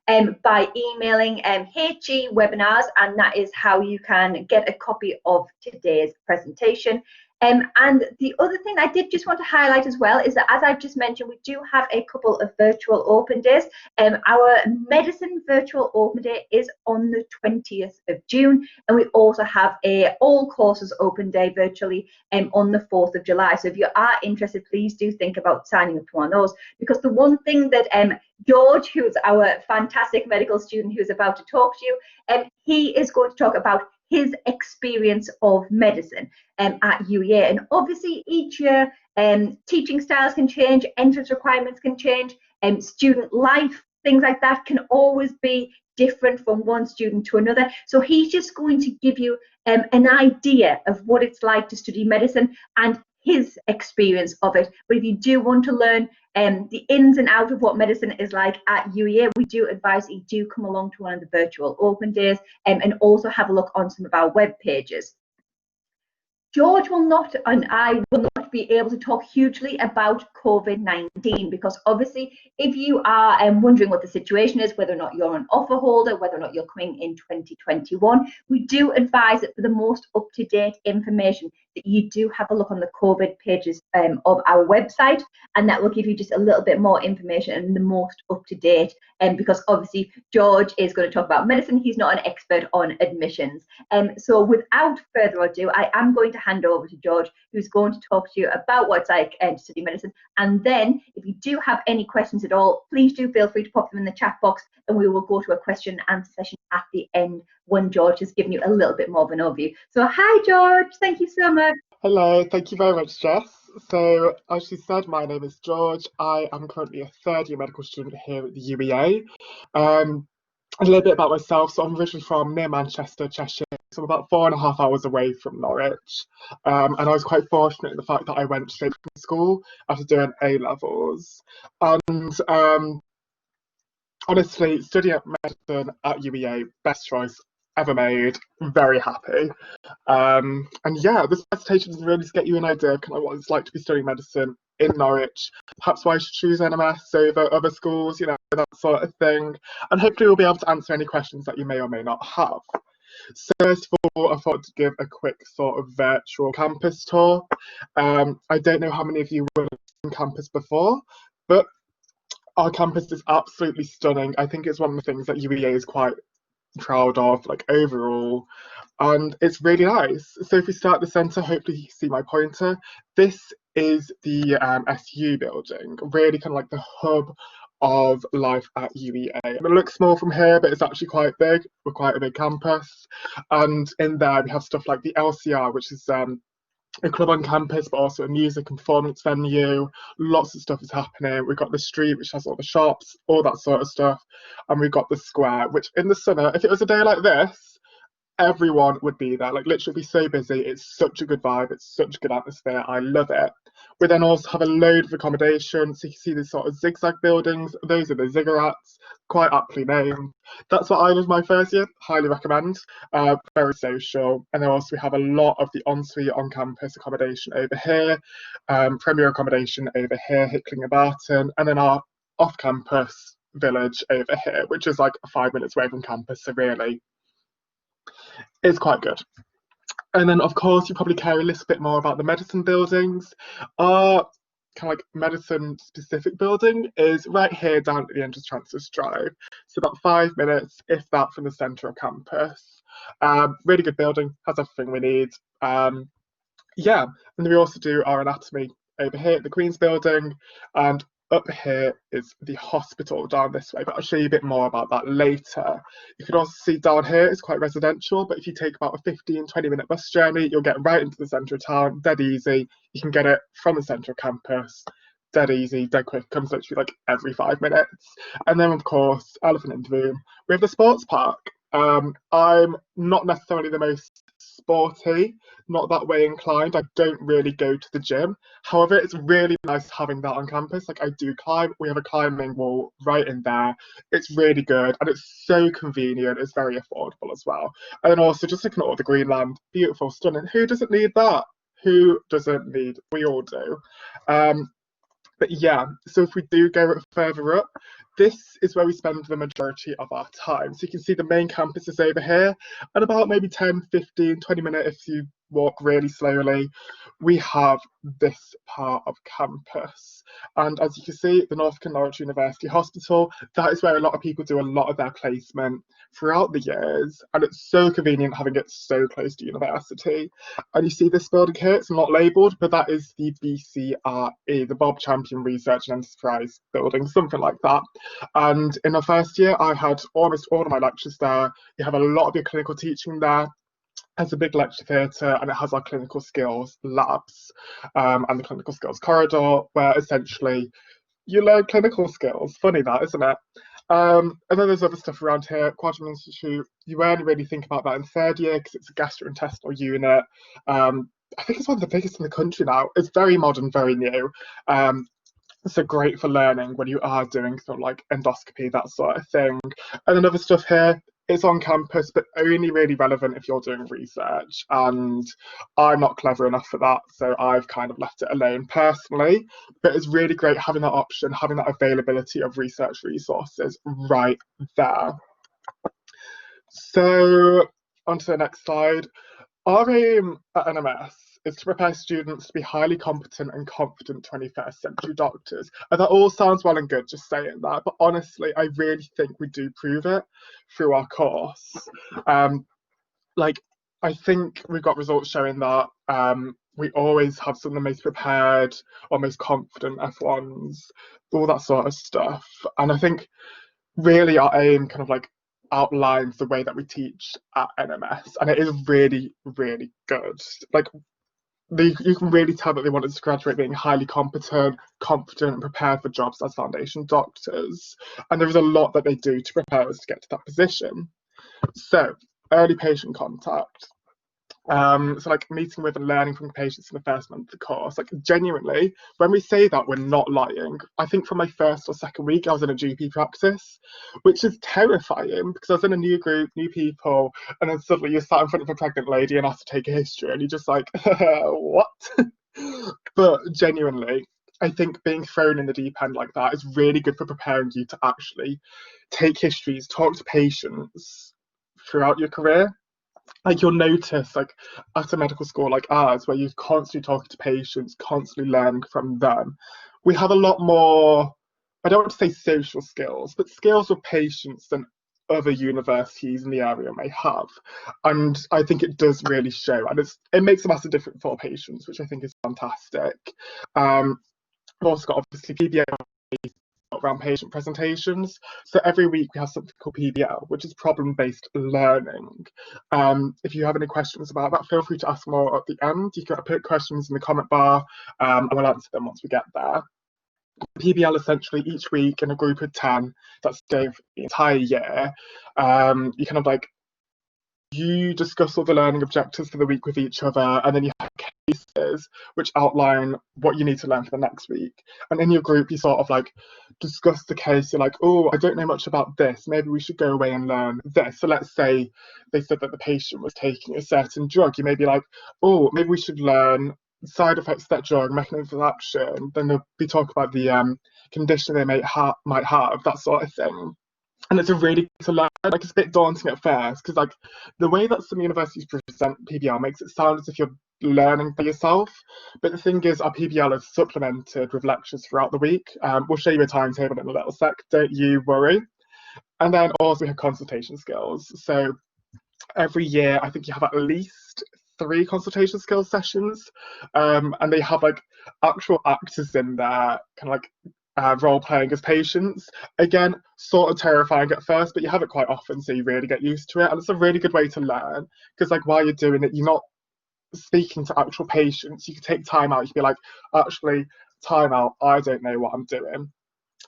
by emailing HE webinars, and that is how you can get a copy of today's presentation. And the other thing I did just want to highlight as well is that, as I've just mentioned, we do have a couple of virtual open days. Our medicine virtual open day is on the 20th of June, and we also have a all courses open day virtually on the 4th of July. So if you are interested, please do think about signing up to one of those, because the one thing that George, who's our fantastic medical student who's about to talk to you, he is going to talk about his experience of medicine at UEA. And obviously each year teaching styles can change, entrance requirements can change, student life, things like that can always be different from one student to another. So he's just going to give you an idea of what it's like to study medicine and his experience of it. But if you do want to learn the ins and outs of what medicine is like at UEA, we do advise that you do come along to one of the virtual open days and also have a look on some of our web pages. George will not, and I will not be able to talk hugely about COVID-19, because obviously if you are wondering what the situation is, whether or not you're an offer holder, whether or not you're coming in 2021, we do advise that for the most up-to-date information that you do have a look on the COVID pages of our website, and that will give you just a little bit more information and the most up-to-date, because obviously George is going to talk about medicine. He's not an expert on admissions. So without further ado, I am going to hand over to George, who's going to talk to you about what it's like to study medicine. And then if you do have any questions at all, please do feel free to pop them in the chat box, and we will go to a question and answer session at the end when George has given you a little bit more of an overview. So hi George, thank you so much. Hello, thank you very much, Jess. So as she said, my name is George. I am currently a third year medical student here at the UEA. A little bit about myself. So I'm originally from near Manchester, Cheshire, so I'm about 4.5 hours away from Norwich. And I was quite fortunate in the fact that I went straight from school after doing A-levels. And honestly, studying medicine at UEA, best choice ever made. Very happy. And yeah, this presentation is really to get you an idea of kind of what it's like to be studying medicine in Norwich, perhaps why you should choose NMS over other schools, you know, that sort of thing. And hopefully we'll be able to answer any questions that you may or may not have. So first of all, I thought to give a quick sort of virtual campus tour. I don't know how many of you were on campus before, but our campus is absolutely stunning. I think it's one of the things that UEA is quite proud of, like overall, and it's really nice. So if we start at the centre, hopefully you see my pointer. This is the SU building, really kind of like the hub of life at UEA. It looks small from here, but it's actually quite big. We're quite a big campus, and in there we have stuff like the LCR, which is a club on campus, but also a music and performance venue. Lots of stuff is happening. We've got the street, which has all the shops, all that sort of stuff. And we've got the square, which in the summer, if it was a day like this, everyone would be there. Like literally be so busy. It's such a good vibe. It's such a good atmosphere. I love it. We then also have a load of accommodation. So you can see these sort of zigzag buildings. Those are the ziggurats, quite aptly named. That's what I did my first year. Highly recommend. Very social. And then also we have a lot of the ensuite on-campus accommodation over here. Premier accommodation over here, Hicklinger Barton. And then our off-campus village over here, which is like 5 minutes away from campus. So really, it's quite good. And then, of course, you probably care a little bit more about the medicine buildings. Our kind of like medicine specific building is right here down at the end of Chancellor's Drive. So about 5 minutes, if that, from the centre of campus. Really good building, has everything we need. Yeah, and then we also do our anatomy over here at the Queen's Building, and up here is the hospital down this way, but I'll show you a bit more about that later. You can also see down here it's quite residential, but if you take about a 15-20 minute bus journey, you'll get right into the centre of town, dead easy. You can get it from the centre of campus, dead easy, dead quick, comes literally like every 5 minutes. And then of course, elephant in the room, we have the sports park. I'm not necessarily the most sporty, not that way inclined. I don't really go to the gym. However, it's really nice having that on campus. Like I do climb. We have a climbing wall right in there. It's really good and it's so convenient. It's very affordable as well. And then also just looking at all the Greenland, beautiful, stunning. Who doesn't need that? Who doesn't need? We all do. But yeah, so if we do go further up, this is where we spend the majority of our time. So you can see the main campus is over here, and about maybe 10, 15, 20 minutes if you walk really slowly, we have this part of campus. And as you can see, the Norfolk and Norwich University Hospital, that is where a lot of people do a lot of their placement throughout the years. And it's so convenient having it so close to university. And you see this building here, it's not labelled, but that is the BCRE, the Bob Champion Research and Enterprise Building, something like that. And in the first year, I had almost all of my lectures there. You have a lot of your clinical teaching there. Has a big lecture theatre, and it has our clinical skills labs and the clinical skills corridor, where essentially you learn clinical skills. Funny that, isn't it? And then there's other stuff around here. Quadrant Institute, you only really think about that in third year because it's a gastrointestinal unit. I think it's one of the biggest in the country now. It's very modern, very new. So great for learning when you are doing sort of like endoscopy, that sort of thing. And then other stuff here, it's on campus, but only really relevant if you're doing research. And I'm not clever enough for that, so I've kind of left it alone personally. But it's really great having that option, having that availability of research resources right there. So on to the next slide. Our aim at NMS is to prepare students to be highly competent and confident 21st century doctors. And that all sounds well and good just saying that, but honestly, I really think we do prove it through our course. Like, I think we've got results showing that we always have some of the most prepared or most confident F1s, all that sort of stuff. And I think really our aim kind of like outlines the way that we teach at NMS, and it is really, really good. Like, you can really tell that they want us to graduate being highly competent, confident, and prepared for jobs as foundation doctors. And there is a lot that they do to prepare us to get to that position. So, early patient contact. So like meeting with and learning from patients in the first month of the course, like genuinely, when we say that, we're not lying. I think for my first or second week, I was in a GP practice, which is terrifying because I was in a new group, new people, and then suddenly you're sat in front of a pregnant lady and have to take a history, and you're just like, what? But genuinely, I think being thrown in the deep end like that is really good for preparing you to actually take histories, talk to patients throughout your career. Like, you'll notice, like, at a medical school like ours, where you're constantly talking to patients, constantly learning from them, we have a lot more, I don't want to say social skills, but skills with patients than other universities in the area may have. And I think it does really show, and it makes a massive difference for patients, which I think is fantastic. We've also got obviously PBA around patient presentations. So every week we have something called PBL, which is problem-based learning. If you have any questions about that, feel free to ask more at the end. You can put questions in the comment bar and we'll answer them once we get there. PBL essentially each week in a group of 10 that's going for the entire year. You kind of like, you discuss all the learning objectives for the week with each other, and then you have cases which outline what you need to learn for the next week. And in your group, you sort of like discuss the case. You're like, oh, I don't know much about this. Maybe we should go away and learn this. So let's say they said that the patient was taking a certain drug. You may be like, oh, maybe we should learn side effects of that drug, mechanism of action. Then they'll be talking about the condition they might have, that sort of thing. And it's a really good to learn. Like, it's a bit daunting at first because like the way that some universities present PBL makes it sound as if you're learning by yourself. But the thing is, our PBL is supplemented with lectures throughout the week. We'll show you a timetable in a little sec, don't you worry. And then also we have consultation skills. So every year, I think you have at least 3 consultation skills sessions, and they have like actual actors in there, kind of like role playing as patients. Again, sort of terrifying at first, but you have it quite often, so you really get used to it. And it's a really good way to learn because, like, while you're doing it, you're not speaking to actual patients. You can take time out. You can be like, actually, time out, I don't know what I'm doing,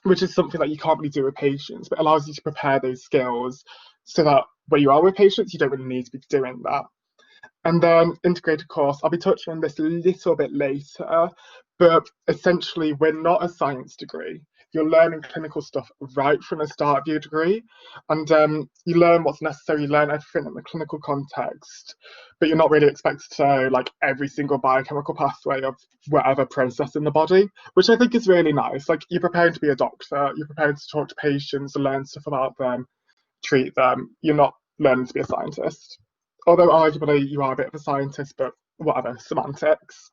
which is something that you can't really do with patients, but allows you to prepare those skills so that when you are with patients, you don't really need to be doing that. And then integrated course, I'll be touching on this a little bit later, but essentially we're not a science degree. you're learning clinical stuff right from the start of your degree, and you learn what's necessary, you learn everything in the clinical context, but you're not really expected to know like every single biochemical pathway of whatever process in the body, which I think is really nice. Like, you're preparing to be a doctor, you're preparing to talk to patients and learn stuff about them, treat them. You're not learning to be a scientist. Although arguably you are a bit of a scientist, but whatever, semantics.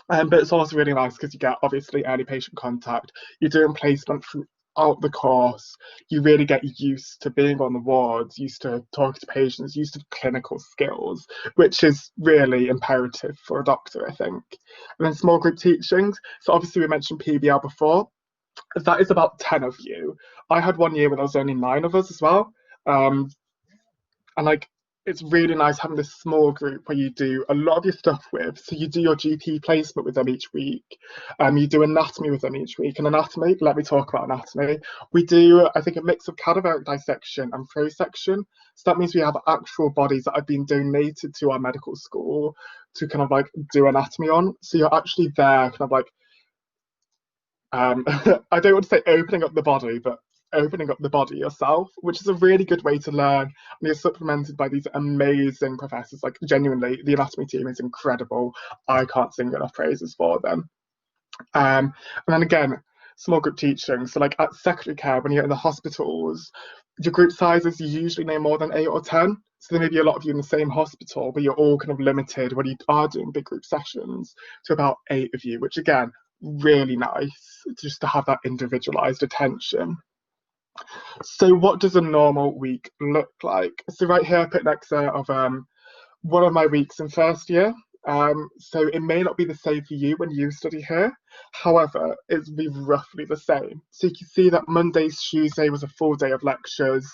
But it's also really nice because you get obviously early patient contact. You're doing placement throughout the course. You really get used to being on the wards, used to talking to patients, used to clinical skills, which is really imperative for a doctor, I think. And then small group teachings. So obviously we mentioned PBL before. That is about 10 of you. I had one year where there was only 9 of us as well. And like, it's really nice having this small group where you do a lot of your stuff with. So you do your GP placement with them each week. You do anatomy with them each week. And anatomy, let me talk about anatomy. We do, I think, a mix of cadaveric dissection and prosection. So that means we have actual bodies that have been donated to our medical school to kind of like do anatomy on. So you're actually there kind of like, I don't want to say opening up the body, but opening up the body yourself, which is a really good way to learn. And you're supplemented by these amazing professors. Like, genuinely, the anatomy team is incredible. I can't sing enough praises for them. And then again, small group teaching. So like at secondary care, when you're in the hospitals, your group sizes usually no more than 8 or 10. So there may be a lot of you in the same hospital, but you're all kind of limited when you are doing big group sessions to about 8 of you, which again, really nice just to have that individualized attention. So what does a normal week look like? So right here I put an excerpt of one of my weeks in first year. So it may not be the same for you when you study here. However, it's be roughly the same. So you can see that Monday, Tuesday was a full day of lectures,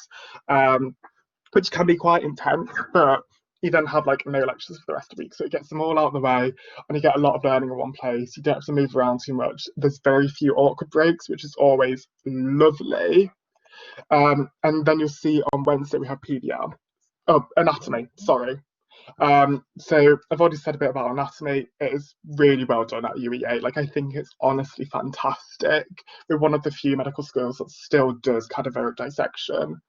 which can be quite intense, but you then have like no lectures for the rest of the week. So it gets them all out of the way and you get a lot of learning in one place. You don't have to move around too much. There's very few awkward breaks, which is always lovely. And then you'll see on Wednesday we have PBL. Oh, anatomy, sorry. So I've already said a bit about anatomy. It is really well done at UEA. Like, I think it's honestly fantastic. We're one of the few medical schools that still does cadaveric dissection.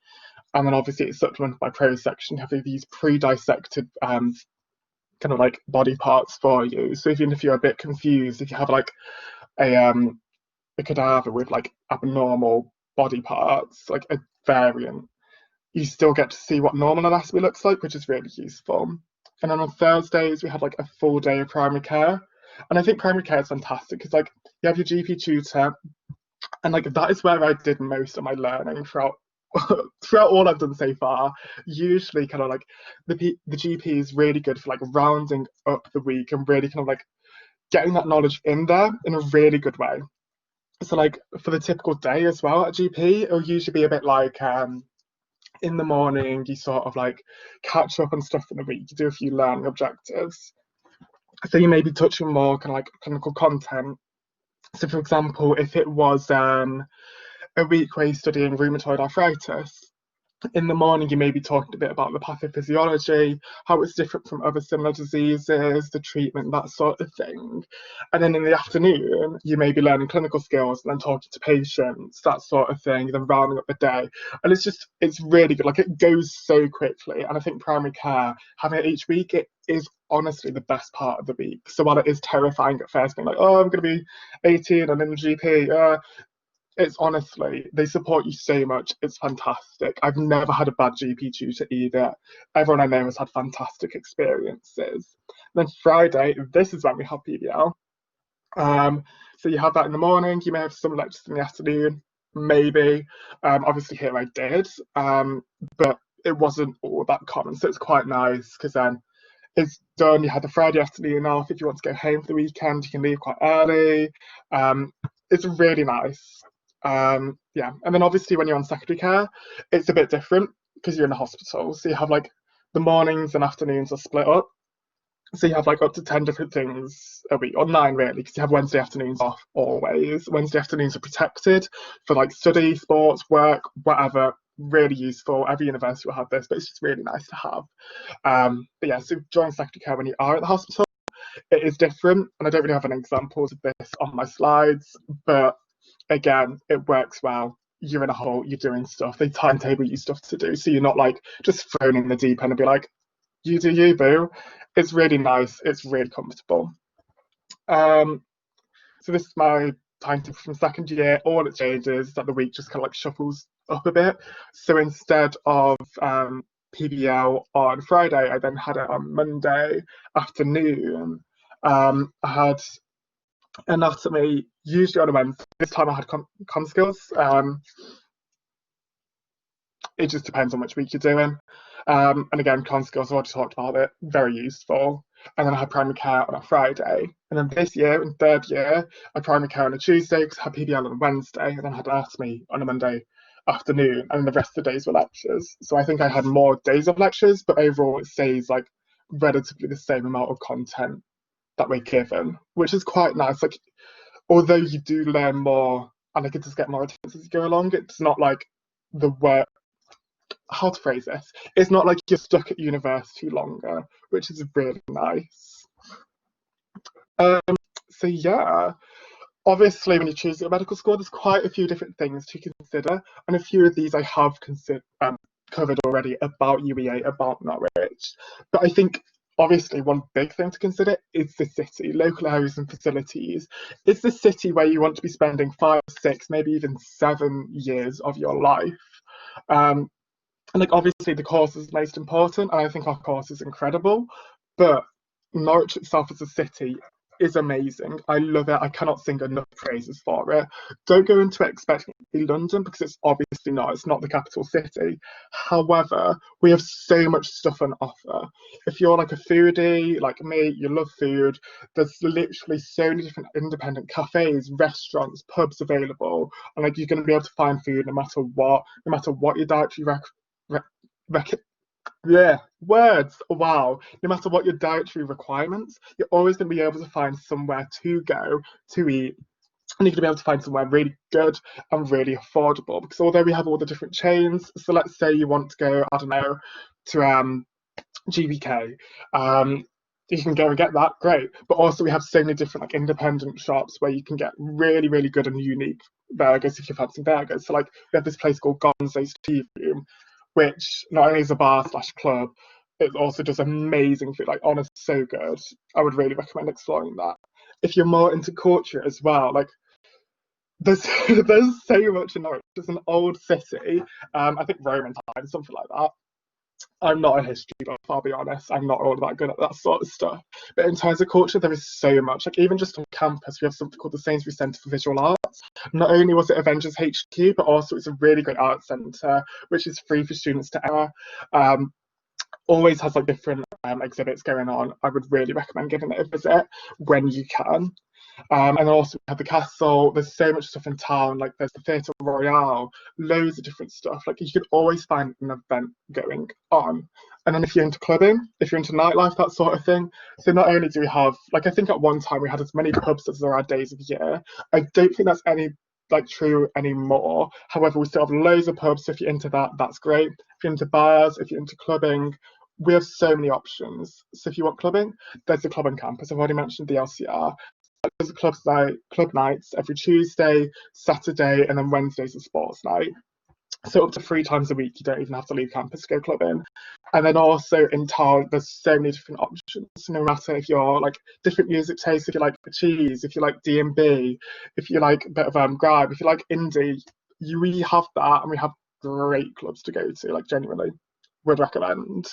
And then obviously it's supplemented by prosection, having these pre-dissected kind of like body parts for you. So even if you're a bit confused, if you have like a cadaver with like abnormal body parts, like a variant, you still get to see what normal anatomy looks like, which is really useful. And then on Thursdays, we have like a full day of primary care. And I think primary care is fantastic because like you have your GP tutor, and like that is where I did most of my learning throughout all I've done so far. Usually kind of like the GP is really good for like rounding up the week and really kind of like getting that knowledge in there in a really good way. So like for the typical day as well at GP, it'll usually be a bit like in the morning you sort of like catch up on stuff in the week, you do a few learning objectives. So you may be touching more kind of like clinical content. So for example, if it was a week where you're studying rheumatoid arthritis, in the morning you may be talking a bit about the pathophysiology, how it's different from other similar diseases, the treatment, that sort of thing. And then in the afternoon you may be learning clinical skills and then talking to patients, that sort of thing, then rounding up the day. And it's really good. Like, it goes so quickly. And I think primary care, having it each week, it is honestly the best part of the week. So while it is terrifying at first, being like, oh, I'm going to be 18 and in the GP, it's honestly, they support you so much. It's fantastic. I've never had a bad GP tutor either. Everyone I know has had fantastic experiences. Then Friday, this is when we have PBL. So you have that in the morning. You may have some lectures in the afternoon, maybe. Obviously here I did, but it wasn't all that common. So it's quite nice because then it's done. You had the Friday afternoon off. If you want to go home for the weekend, you can leave quite early. It's really nice. Yeah, and then obviously when you're on secondary care, it's a bit different because you're in a hospital. So you have like the mornings and afternoons are split up. So you have like up to 10 different things a week, or 9 really, because you have Wednesday afternoons off always. Wednesday afternoons are protected for like study, sports, work, whatever. Really useful. Every university will have this, but it's just really nice to have. But yeah, so during secondary care when you are at the hospital, it is different. And I don't really have any examples of this on my slides, but again, it works well. You're in a hole, you're doing stuff. They timetable you stuff to do, so you're not like just thrown in the deep end and be like, you do you, boo. It's really nice. It's really comfortable. So this is my timetable from second year. All it changes is that the week just kind of like shuffles up a bit. So instead of PBL on Friday, I then had it on Monday afternoon. I had anatomy usually on a Wednesday. This time I had com skills. It just depends on which week you're doing. And again, com skills, I already talked about it, very useful. And then I had primary care on a Friday. And then this year, in third year, I had primary care on a Tuesday because I had PBL on a Wednesday, and then I had anatomy on a Monday afternoon, and the rest of the days were lectures. So I think I had more days of lectures, but overall it stays like relatively the same amount of content that we're given, which is quite nice. Like, although you do learn more and like it does get more intense as you go along, it's not like the work, how to phrase this, it's not like you're stuck at university longer, which is really nice. So yeah, obviously when you choose your medical school, there's quite a few different things to consider, and a few of these I have covered already about UEA, about Norwich. But I think obviously one big thing to consider is the city, local areas and facilities. It's the city where you want to be spending 5, 6, maybe even 7 years of your life. And like obviously the course is most important, and I think our course is incredible, but Norwich itself as a city is amazing. I love it. I cannot sing enough praises for it. Don't go into it expecting it to be London because it's obviously not. It's not the capital city. However, we have so much stuff on offer. If you're like a foodie, like me, you love food, there's literally so many different independent cafes, restaurants, pubs available. And like you're going to be able to find food no matter what your dietary yeah, words. Wow. No matter what your dietary requirements, you're always going to be able to find somewhere to go to eat. And you're going to be able to find somewhere really good and really affordable. Because although we have all the different chains, so let's say you want to go, I don't know, to GBK, you can go and get that, great. But also we have so many different like independent shops where you can get really, really good and unique burgers if you fancy burgers. So like we have this place called Gonzo's Tea Room, which not only is a bar slash club, it also does amazing food. Like honestly, so good. I would really recommend exploring that. If you're more into culture as well, like there's there's so much in Norwich. It's an old city. I think Roman times, something like that. I'm not a history buff, I'll be honest. I'm not all that good at that sort of stuff. But in terms of culture, there is so much. Like even just on campus, we have something called the Sainsbury Centre for Visual Arts. Not only was it Avengers HQ, but also it's a really great art centre, which is free for students to enter. Always has like different exhibits going on. I would really recommend giving it a visit when you can. And also we have the castle. There's so much stuff in town. Like there's the Theatre Royale, loads of different stuff. Like you can always find an event going on. And then if you're into clubbing, if you're into nightlife, that sort of thing. So not only do we have, like I think at one time we had as many pubs as there are days of the year. I don't think that's any like true anymore. However, we still have loads of pubs. So if you're into that, that's great. If you're into bars, if you're into clubbing, we have so many options. So if you want clubbing, there's the club on campus. I've already mentioned the LCR. There's a club nights every Tuesday, Saturday, and then Wednesday's a sports night. So up to 3 times a week, you don't even have to leave campus to go clubbing. And then also in town, there's so many different options. No matter if you're like different music tastes, if you like cheese, if you like D&B, if you like a bit of grime, if you like indie, we have that, and we have great clubs to go to. Like genuinely, would recommend.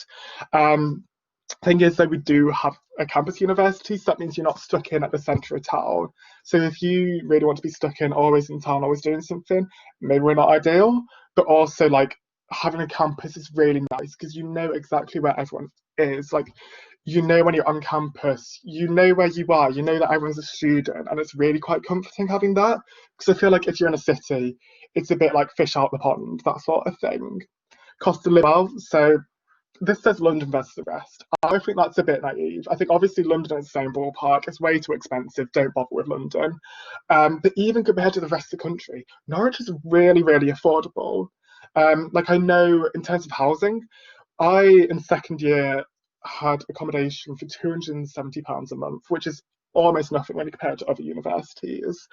Thing is that we do have a campus university, so that means you're not stuck in at the centre of town. So if you really want to be stuck in, always in town, always doing something, maybe we're not ideal. But also like having a campus is really nice because you know exactly where everyone is. Like you know when you're on campus, you know where you are, you know that everyone's a student, and it's really quite comforting having that. Because I feel like if you're in a city, it's a bit like fish out the pond, that sort of thing. Cost of living well, so this says London versus the rest. I think that's a bit naive. I think obviously London is the same ballpark. It's way too expensive. Don't bother with London. But even compared to the rest of the country, Norwich is really, really affordable. Like I know in terms of housing, I in second year had accommodation for £270 a month, which is almost nothing when you compare it to other universities.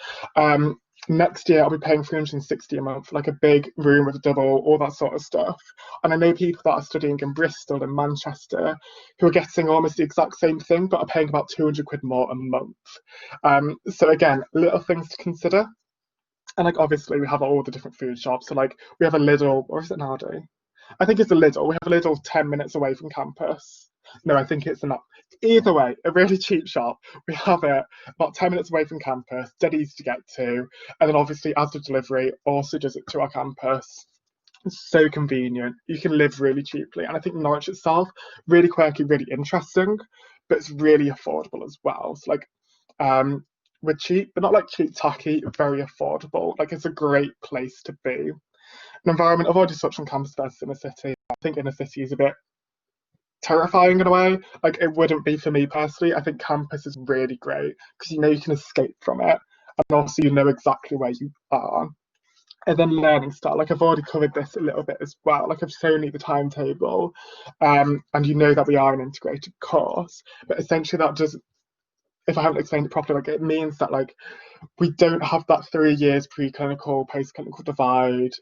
Next year I'll be paying 360 a month for like a big room with a double, all that sort of stuff. And I know people that are studying in Bristol and Manchester who are getting almost the exact same thing but are paying about 200 quid more a month. So again, little things to consider. And like obviously we have all the different food shops. So like we have a Lidl, or is it Nardo? I think it's a Lidl. We have a Lidl 10 minutes away from campus. No, I think it's not. Either way, a really cheap shop. We have it about 10 minutes away from campus, dead easy to get to. And then obviously Asda Delivery also does it to our campus. It's so convenient. You can live really cheaply. And I think Norwich itself, really quirky, really interesting, but it's really affordable as well. So like we're cheap, but not like cheap tacky, very affordable. Like it's a great place to be. An environment, I've already touched on campus versus inner city. I think inner city is a bit terrifying in a way. Like it wouldn't be for me personally. I think campus is really great because you know you can escape from it, and also you know exactly where you are. And then learning style, like I've already covered this a little bit as well. Like I've shown you the timetable, and you know that we are an integrated course. But essentially, that does, if I haven't explained it properly, like it means that like we don't have that 3 years preclinical, post-clinical divide.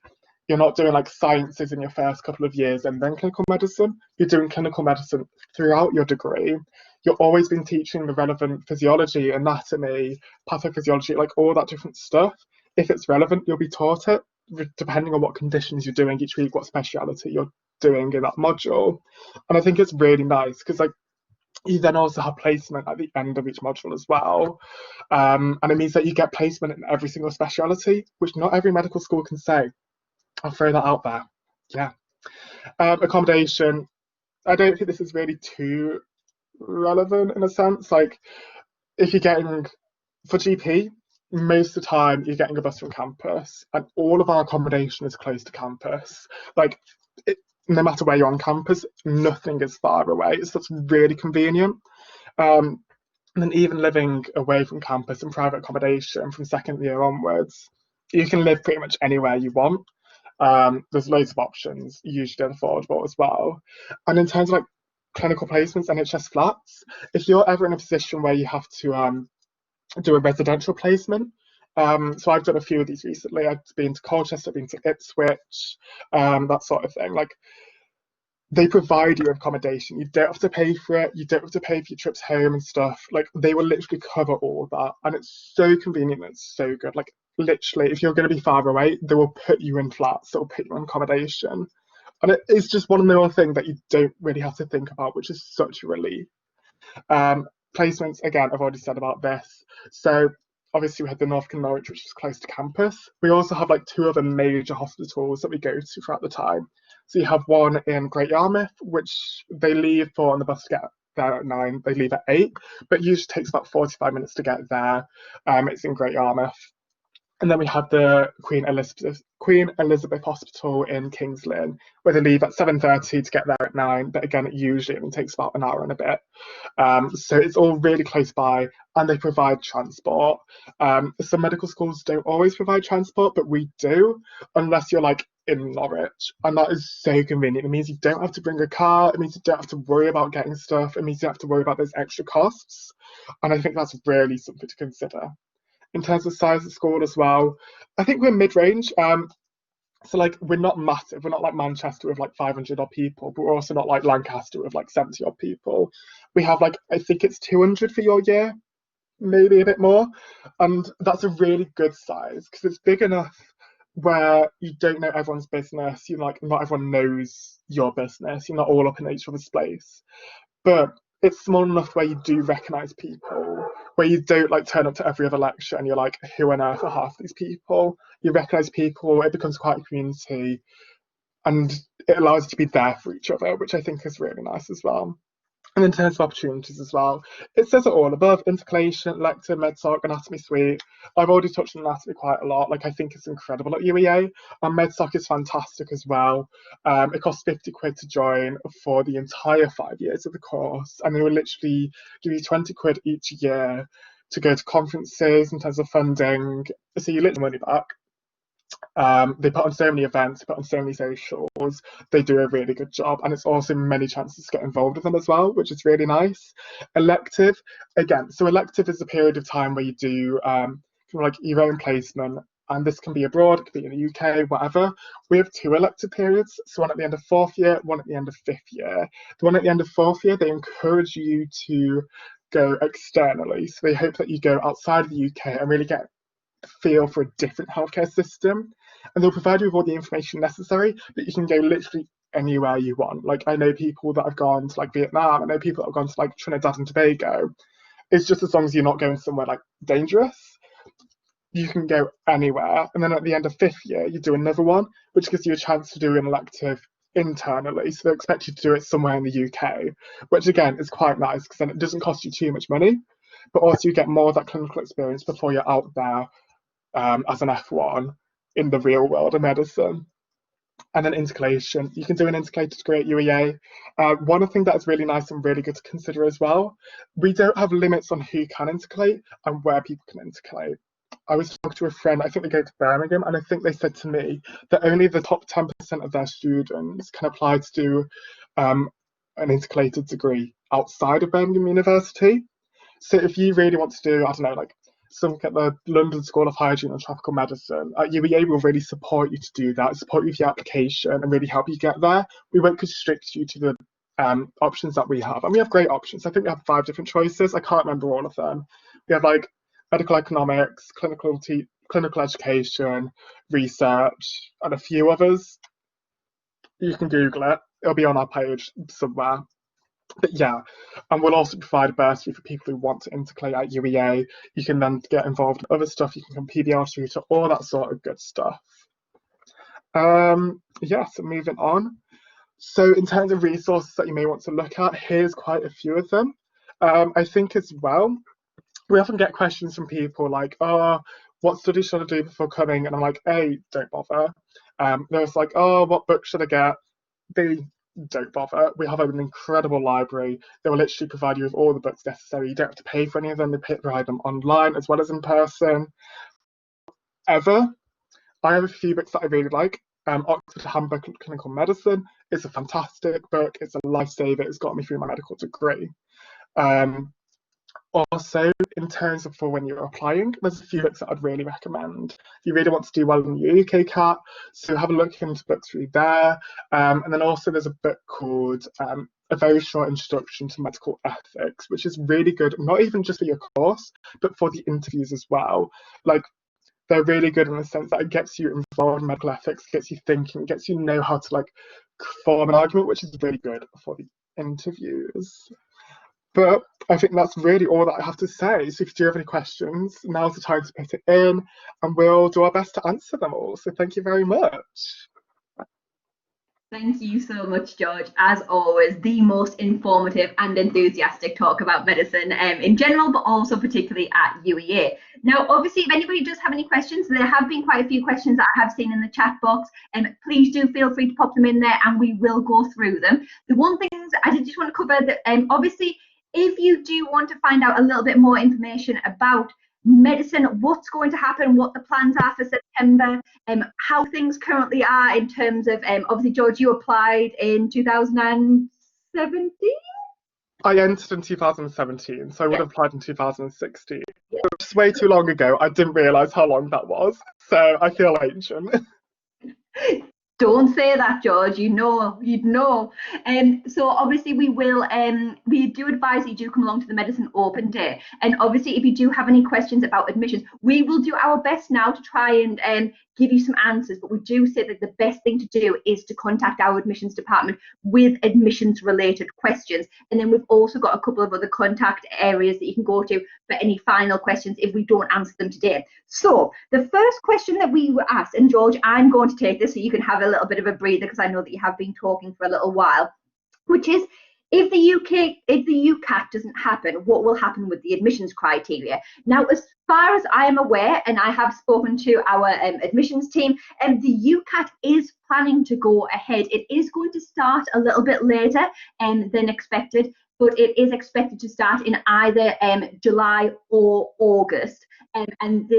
You're not doing like sciences in your first couple of years and then clinical medicine. You're doing clinical medicine throughout your degree. You're always been teaching the relevant physiology, anatomy, pathophysiology, like all that different stuff. If it's relevant, you'll be taught it, depending on what conditions you're doing each week, what speciality you're doing in that module. And I think it's really nice because like you then also have placement at the end of each module as well. And it means that you get placement in every single speciality, which not every medical school can say. I'll throw that out there. Yeah. Accommodation. I don't think this is really too relevant in a sense. Like, if you're getting, for GP, most of the time you're getting a bus from campus, and all of our accommodation is close to campus. Like, no matter where you're on campus, nothing is far away. It's just really convenient. And then even living away from campus in private accommodation from second year onwards, you can live pretty much anywhere you want. There's loads of options, usually affordable as well. And in terms of like clinical placements, NHS flats, if you're ever in a position where you have to do a residential placement, so I've done a few of these recently. I've been to Colchester, I've been to Ipswich, that sort of thing. Like they provide you accommodation. You don't have to pay for it. You don't have to pay for your trips home and stuff. Like they will literally cover all of that, and it's so convenient. And it's so good. Like literally, if you're going to be far away, they will put you in flats. They'll put you in accommodation, and it's just one of the other things that you don't really have to think about, which is such a relief. Placements, again, I've already said about this. So obviously we had the North Norwich, which is close to campus. We also have like 2 other major hospitals that we go to throughout the time. So you have one in Great Yarmouth, which they leave for on the bus to get there at 9. They leave at 8, but it usually takes about 45 minutes to get there. It's in Great Yarmouth. And then we have the Queen Elizabeth Hospital in Kings Lynn, where they leave at 7:30 to get there at 9. But again, it usually only takes about an hour and a bit. So it's all really close by, and they provide transport. Some medical schools don't always provide transport, but we do, unless you're like in Norwich. And that is so convenient. It means you don't have to bring a car. It means you don't have to worry about getting stuff. It means you don't have to worry about those extra costs. And I think that's really something to consider. In terms of size of school as well, I think we're mid-range. So like we're not massive. We're not like Manchester with like 500 odd people, but we're also not like Lancaster with like 70 odd people. We have like, I think it's 200 for your year, maybe a bit more. And that's a really good size because it's big enough where you don't know everyone's business. You like not everyone knows your business. You're not all up in each other's place. But it's small enough where you do recognise people, where you don't like turn up to every other lecture and you're like, who on earth are half these people? You recognise people, it becomes quite a community, and it allows you to be there for each other, which I think is really nice as well. And in terms of opportunities as well, it says it all above: intercalation, lecture, medsoc, anatomy suite. I've already touched on anatomy quite a lot. Like I think it's incredible at UEA, and medsoc is fantastic as well. It costs 50 quid to join for the entire 5 years of the course, and they will literally give you 20 quid each year to go to conferences in terms of funding. So you literally money back. They put on so many events, they put on so many socials. They do a really good job, and it's also many chances to get involved with them as well, which is really nice. Elective, again, so elective is a period of time where you do like your own placement, and this can be abroad, it can be in the UK, whatever. We have two elective periods, so one at the end of fourth year, one at the end of fifth year. The one at the end of fourth year, they encourage you to go externally, so they hope that you go outside of the UK and really get a feel for a different healthcare system, and they'll provide you with all the information necessary, but you can go literally anywhere you want. Like, I know people that have gone to like Vietnam, I know people that have gone to like Trinidad and Tobago. It's just as long as you're not going somewhere like dangerous, you can go anywhere. And then at the end of fifth year, you do another one, which gives you a chance to do an elective internally. So they expect you to do it somewhere in the UK, which again is quite nice because then it doesn't cost you too much money, but also you get more of that clinical experience before you're out there as an F1 in the real world of medicine. And then intercalation, you can do an intercalated degree at UEA. One thing that is really nice and really good to consider as well, we don't have limits on who can intercalate and where people can intercalate. I was talking to a friend, I think they go to Birmingham, and I think they said to me that only the top 10% of their students can apply to do an intercalated degree outside of Birmingham University. So if you really want to do, I don't know, like something at the London School of Hygiene and Tropical Medicine, UEA will really support you to do that, support you with your application and really help you get there. We won't constrict you to the options that we have. And we have great options. I think we have 5 different choices. I can't remember all of them. We have like medical economics, clinical education, research, and a few others. You can Google it. It'll be on our page somewhere. But yeah, and we'll also provide a bursary for people who want to intercalate at UEA. You can then get involved in other stuff. You can become PBR tutor, all that sort of good stuff. Yeah, so moving on. So in terms of resources that you may want to look at, here's quite a few of them. I think as well, we often get questions from people like, oh, what study should I do before coming? And I'm like, A, don't bother. There's like, oh, what book should I get? B, don't bother. We have an incredible library. They will literally provide you with all the books necessary. You don't have to pay for any of them. They provide them online as well as in person. I have a few books that I really like. Oxford Handbook of Clinical Medicine is a fantastic book. It's a lifesaver. It's got me through my medical degree. Also, in terms of for when you're applying, there's a few books that I'd really recommend. If you really want to do well in your UKCAT, so have a look into books through there. And then also there's a book called A Very Short Introduction to Medical Ethics, which is really good, not even just for your course, but for the interviews as well. Like, they're really good in the sense that it gets you involved in medical ethics, gets you thinking, gets you know how to like form an argument, which is really good for the interviews. But I think that's really all that I have to say. So if you do have any questions, now's the time to put it in, and we'll do our best to answer them all. So thank you very much. Thank you so much, George. As always, the most informative and enthusiastic talk about medicine in general, but also particularly at UEA. Now, obviously, if anybody does have any questions, there have been quite a few questions that I have seen in the chat box, and please do feel free to pop them in there and we will go through them. The one thing I did just want to cover that obviously, if you do want to find out a little bit more information about medicine, what's going to happen, what the plans are for September, how things currently are in terms of, obviously, George, you applied in 2017? I entered in 2017, so I would have applied in 2016. Yeah. Which is way too long ago. I didn't realise how long that was, so I feel ancient. Don't say that, George. You'd know. So obviously we will. We do advise that you do come along to the Medicine Open Day. And obviously, if you do have any questions about admissions, we will do our best now to try and give you some answers. But we do say that the best thing to do is to contact our admissions department with admissions-related questions. And then we've also got a couple of other contact areas that you can go to for any final questions if we don't answer them today. So the first question that we were asked, and George, I'm going to take this so you can have a little bit of a breather because I know that you have been talking for a little while, which is, if the UCAT doesn't happen, what will happen with the admissions criteria? Now, as far as I am aware, and I have spoken to our admissions team, the UCAT is planning to go ahead. It is going to start a little bit later than expected, but it is expected to start in either July or August. and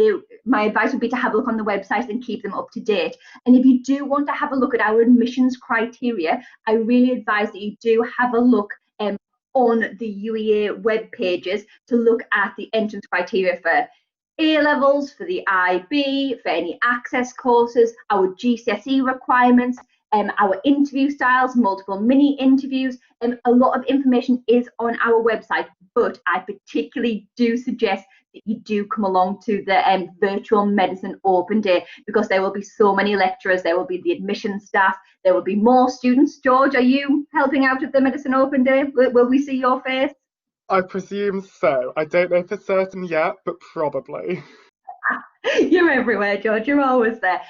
my advice would be to have a look on the website and keep them up to date. And if you do want to have a look at our admissions criteria, I really advise that you do have a look on the UEA web pages to look at the entrance criteria for A levels, for the IB, for any access courses, our GCSE requirements, our interview styles, multiple mini interviews. A lot of information is on our website, but I particularly do suggest that you do come along to the virtual medicine open day, because there will be so many lecturers, there will be the admission staff, there will be more students. George, are you helping out at the medicine open day? Will we see your face? I presume so. I don't know for certain yet, but probably. You're everywhere, George. You're always there.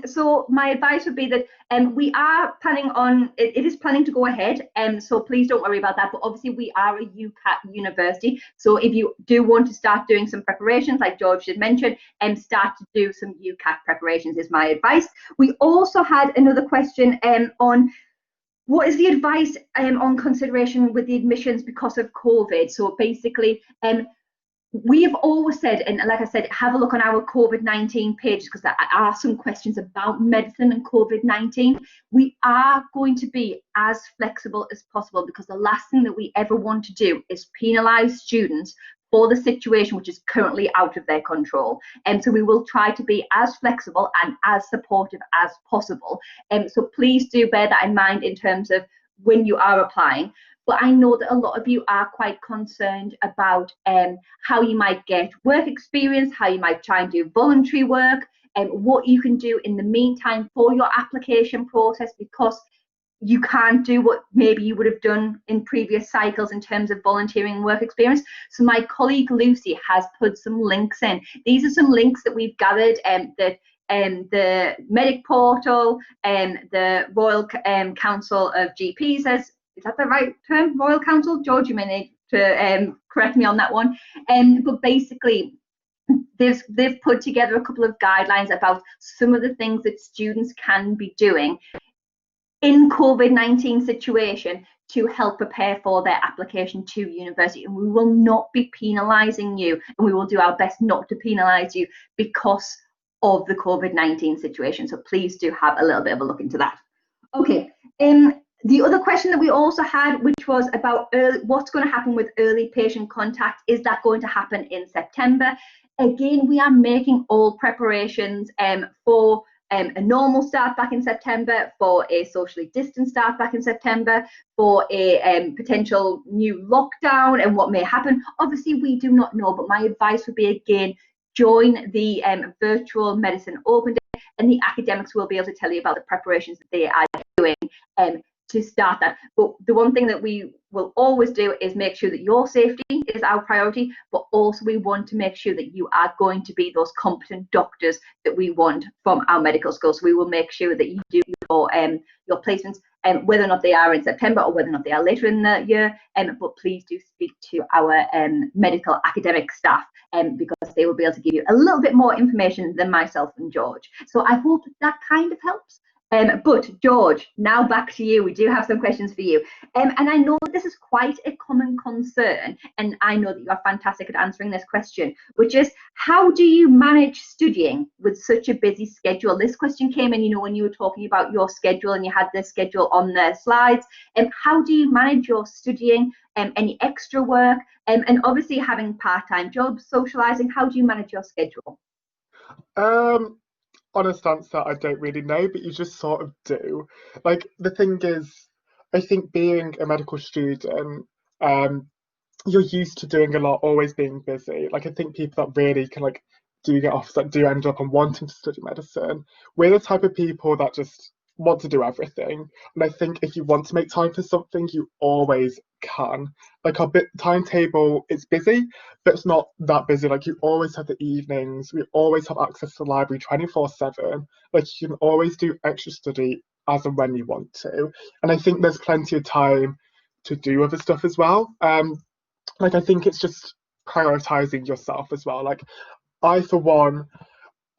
So my advice would be that we are planning on, it is planning to go ahead, so please don't worry about that. But obviously we are a UCAT university, so if you do want to start doing some preparations, like George did mention, start to do some UCAT preparations is my advice. We also had another question on what is the advice on consideration with the admissions because of COVID. So basically, we have always said, and like I said, have a look on our COVID-19 page, because there are some questions about medicine and COVID-19. We are going to be as flexible as possible, because the last thing that we ever want to do is penalise students for the situation which is currently out of their control. And so we will try to be as flexible and as supportive as possible. So please do bear that in mind in terms of when you are applying. But I know that a lot of you are quite concerned about how you might get work experience, how you might try and do voluntary work, and what you can do in the meantime for your application process, because you can't do what maybe you would have done in previous cycles in terms of volunteering work experience. So my colleague Lucy has put some links in. These are some links that we've gathered, that the Medic Portal and the Royal Council of GPs has. Is that the right term? Royal Council? George, you may need to correct me on that one. But basically, they've put together a couple of guidelines about some of the things that students can be doing in COVID-19 situation to help prepare for their application to university. And we will not be penalising you, and we will do our best not to penalise you because of the COVID-19 situation. So please do have a little bit of a look into that. Okay. The other question that we also had, which was about what's going to happen with early patient contact. Is that going to happen in September? Again, we are making all preparations for a normal start back in September, for a socially distanced start back in September, for a potential new lockdown and what may happen. Obviously, we do not know, but my advice would be, again, join the virtual medicine open day, and the academics will be able to tell you about the preparations that they are doing to start that. But the one thing that we will always do is make sure that your safety is our priority, but also we want to make sure that you are going to be those competent doctors that we want from our medical school. So we will make sure that you do your placements, whether or not they are in September or whether or not they are later in the year. But please do speak to our medical academic staff, because they will be able to give you a little bit more information than myself and George. So I hope that kind of helps. But George, now back to you. We do have some questions for you. And I know this is quite a common concern, and I know that you are fantastic at answering this question, which is, how do you manage studying with such a busy schedule? This question came in, when you were talking about your schedule and you had the schedule on the slides. How do you manage your studying, any extra work, and obviously having part-time jobs, socializing? How do you manage your schedule? Honest answer, I don't really know, but you just sort of do. Like, the thing is, I think being a medical student, you're used to doing a lot, always being busy. Like, I think people that really can do get off, that do end up on wanting to study medicine, we're the type of people that just want to do everything. And I think if you want to make time for something, you always can. Like, our timetable is busy, but it's not that busy. Like, you always have the evenings, we always have access to the library 24/7. Like, you can always do extra study as and when you want to. And I think there's plenty of time to do other stuff as well. Like, I think it's just prioritizing yourself as well. Like, I, for one,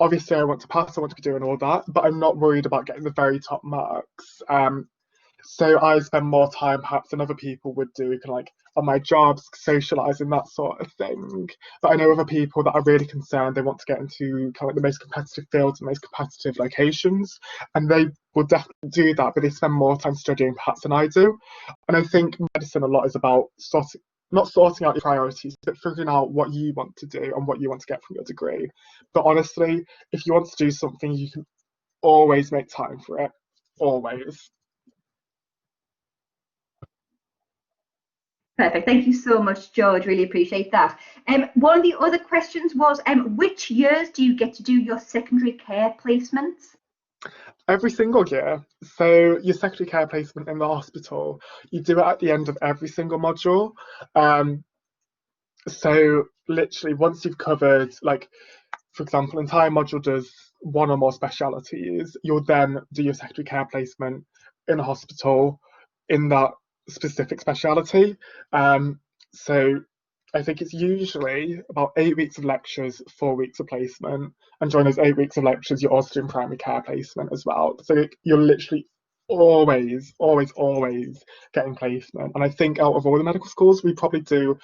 obviously I want to pass, I want to be doing all that, but I'm not worried about getting the very top marks. So I spend more time perhaps than other people would do, kind of like on my jobs, socialising, that sort of thing. But I know other people that are really concerned, they want to get into kind of like the most competitive fields and most competitive locations, and they will definitely do that, but they spend more time studying perhaps than I do. And I think medicine a lot is about not sorting out your priorities, but figuring out what you want to do and what you want to get from your degree. But honestly, if you want to do something, you can always make time for it. Always. Perfect. Thank you so much, George. Really appreciate that. One of the other questions was, which years do you get to do your secondary care placements? Every single year. So your secondary care placement in the hospital, you do it at the end of every single module. So literally once you've covered, like, for example, an entire module does one or more specialities, you'll then do your secondary care placement in a hospital in that specific speciality. So I think it's usually about 8 weeks of lectures, 4 weeks of placement, and during those 8 weeks of lectures, you're also doing primary care placement as well. So you're literally always, always, always getting placement. And I think out of all the medical schools, we probably do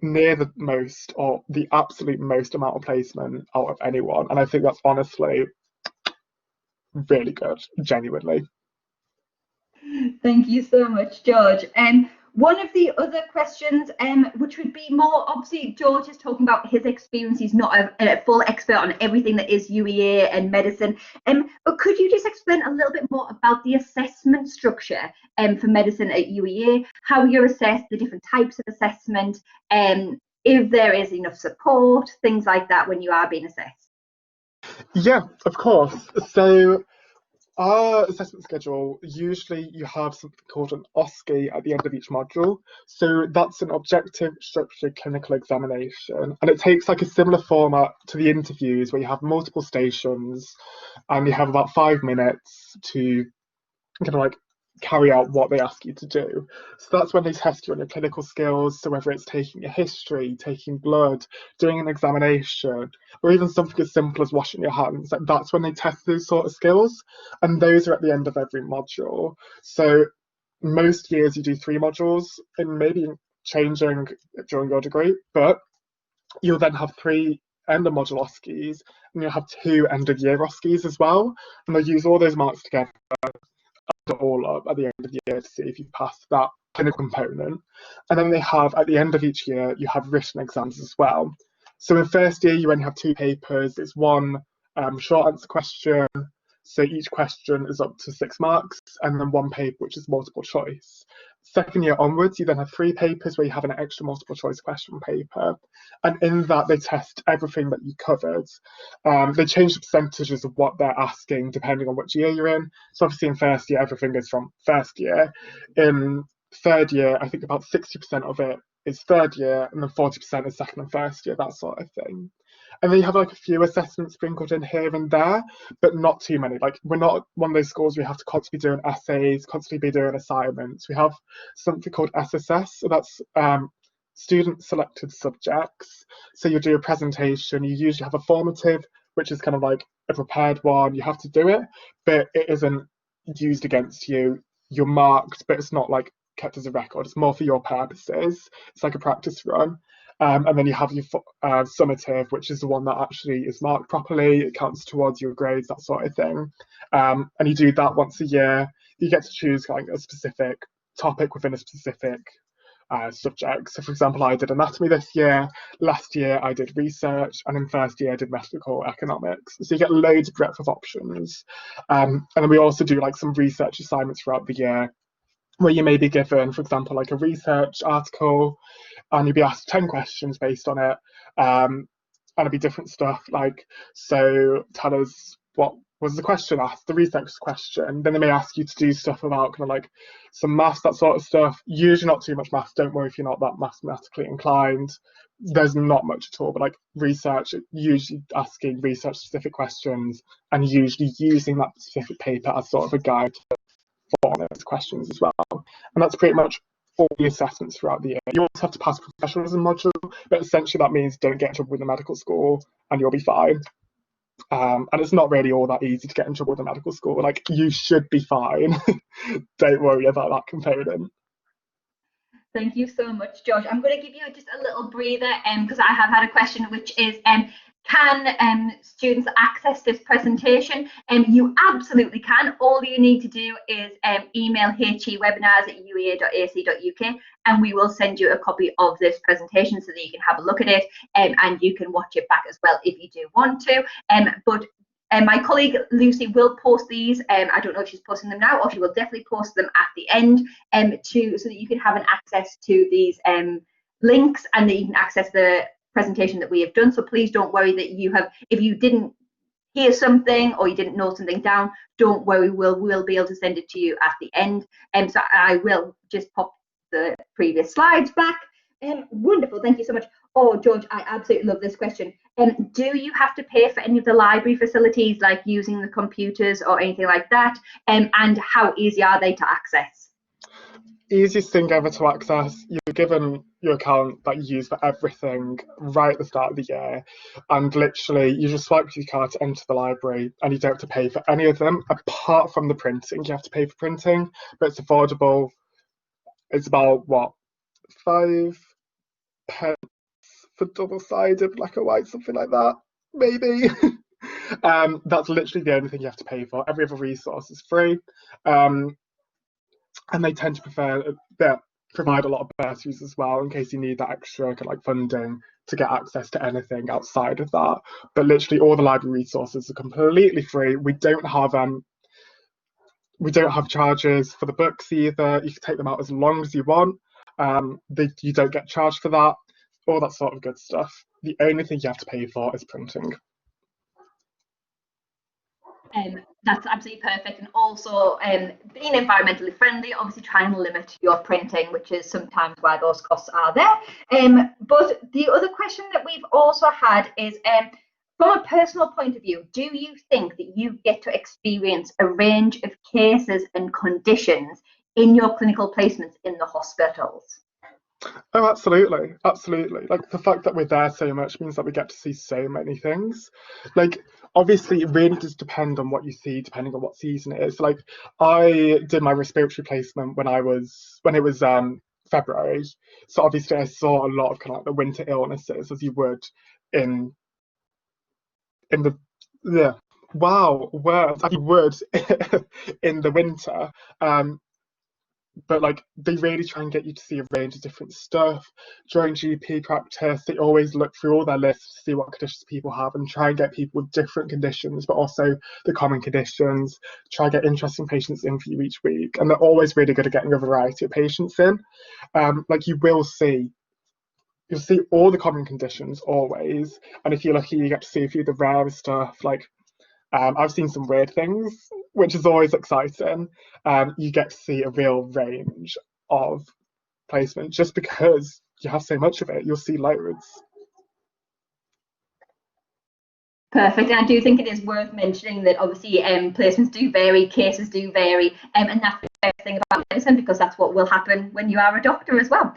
near the most or the absolute most amount of placement out of anyone. And I think that's honestly really good, genuinely. Thank you so much, George. One of the other questions, which would be more, obviously, George is talking about his experience. He's not a full expert on everything that is UEA and medicine. But could you just explain a little bit more about the assessment structure for medicine at UEA, how you're assessed, the different types of assessment, if there is enough support, things like that when you are being assessed? Yeah, of course. So our assessment schedule, usually you have something called an OSCE at the end of each module. So that's an objective structured clinical examination. And it takes like a similar format to the interviews where you have multiple stations and you have about 5 minutes to kind of like carry out what they ask you to do. So that's when they test you on your clinical skills. So whether it's taking a history, taking blood, doing an examination, or even something as simple as washing your hands, like that's when they test those sort of skills. And those are at the end of every module. So most years you do 3 modules and maybe changing during your degree, but you'll then have 3 end of module OSCEs and you'll have 2 end of year OSCEs as well. And they'll use all those marks together all up at the end of the year to see if you pass that clinical component. And then they have, at the end of each year, you have written exams as well. So in first year, you only have 2 papers. It's one short answer question. So each question is up to 6 marks, and then 1 paper, which is multiple choice. Second year onwards, you then have 3 papers where you have an extra multiple choice question paper. And in that, they test everything that you covered. They change the percentages of what they're asking depending on which year you're in. So obviously in first year, everything is from first year. In third year, I think about 60% of it is third year, and then 40% is second and first year, that sort of thing. And then you have like a few assessments sprinkled in here and there, but not too many. Like we're not one of those schools where you have to constantly be doing essays, constantly be doing assignments. We have something called SSS, so that's student selected subjects. So you do a presentation, you usually have a formative, which is kind of like a prepared one, you have to do it, but it isn't used against you. You're marked, but it's not like kept as a record, it's more for your purposes. It's like a practice run. And then you have your summative, which is the one that actually is marked properly. It counts towards your grades, that sort of thing. And you do that once a year. You get to choose like a specific topic within a specific subject. So for example, I did anatomy this year. Last year I did research, and in first year I did medical economics. So you get loads of breadth of options. And then we also do like some research assignments throughout the year, where you may be given, for example, like a research article, and you'll be asked 10 questions based on it. And it'll be different stuff like, so tell us what was the question asked, the research question. Then they may ask you to do stuff about kind of like some maths, that sort of stuff. Usually not too much maths, don't worry if you're not that mathematically inclined. There's not much at all, but like research, usually asking research specific questions and usually using that specific paper as sort of a guide for those questions as well. And that's pretty much all the assessments throughout the year. You also have to pass a professionalism module, but essentially that means don't get in trouble with the medical school and you'll be fine. And it's not really all that easy to get in trouble with a medical school. Like, you should be fine. Don't worry about that component. Thank you so much, George. I'm going to give you just a little breather because I have had a question, which is can students access this presentation? You absolutely can. All you need to do is email hewebinars@uea.ac.uk and we will send you a copy of this presentation so that you can have a look at it and you can watch it back as well if you do want to. But my colleague Lucy will post these. I don't know if she's posting them now, or she will definitely post them at the end so that you can have an access to these links and that you can access the presentation that we have done. So please don't worry that if you didn't hear something or you didn't note something down, don't worry, we'll be able to send it to you at the end. So I will just pop the previous slides back. Wonderful, thank you so much. Oh, George, I absolutely love this question. Do you have to pay for any of the library facilities, like using the computers or anything like that? And how easy are they to access? Easiest thing ever to access. You're given your account that you use for everything right at the start of the year, and literally you just swipe your card to enter the library and you don't have to pay for any of them apart from the printing. You have to pay for printing, but it's affordable. It's about what, 5 pence for double-sided black and white, something like that, maybe. That's literally the only thing you have to pay for. Every other resource is free. And they tend to provide a lot of bursaries as well in case you need that extra like funding to get access to anything outside of that. But literally all the library resources are completely free. We don't have charges for the books either. You can take them out as long as you want. You don't get charged for that. All that sort of good stuff. The only thing you have to pay for is printing. That's absolutely perfect, and also being environmentally friendly, obviously trying to limit your printing, which is sometimes why those costs are there. But the other question that we've also had is, from a personal point of view, do you think that you get to experience a range of cases and conditions in your clinical placements in the hospitals? Oh, absolutely, absolutely. Like, the fact that we're there so much means that we get to see so many things. Like, obviously it really does depend on what you see, depending on what season it is. Like, I did my respiratory placement when it was February, so obviously I saw a lot of kind of like the winter illnesses, as you would in the words, as you would in the winter. But like, they really try and get you to see a range of different stuff. During GP practice, they always look through all their lists to see what conditions people have and try and get people with different conditions, but also the common conditions. Try and get interesting patients in for you each week, and they're always really good at getting a variety of patients in. Like, you'll see all the common conditions always, and if you're lucky, you get to see a few of the rarer stuff. Like, I've seen some weird things, which is always exciting. You get to see a real range of placement just because you have so much of it. You'll see loads. Perfect, and I do think it is worth mentioning that obviously placements do vary, cases do vary, and that's the best thing about medicine, because that's what will happen when you are a doctor as well.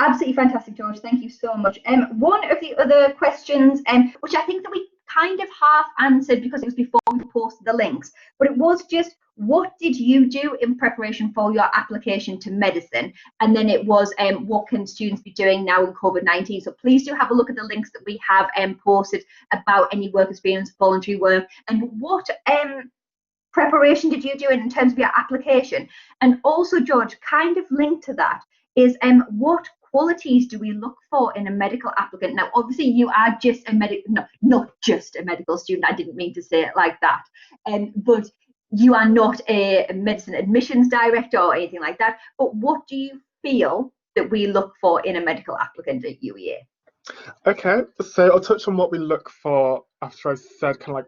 Absolutely fantastic, George. Thank you so much. One of the other questions, which I think that we kind of half answered because it was before we posted the links, but it was just, what did you do in preparation for your application to medicine? And then it was, what can students be doing now in COVID-19? So please do have a look at the links that we have posted about any work experience, voluntary work, and what preparation did you do in terms of your application? And also, George, kind of linked to that is, what qualities do we look for in a medical applicant? Now, obviously, you are just not just a medical student. I didn't mean to say it like that. But you are not a medicine admissions director or anything like that. But what do you feel that we look for in a medical applicant at UEA? Okay, so I'll touch on what we look for after I said kind of like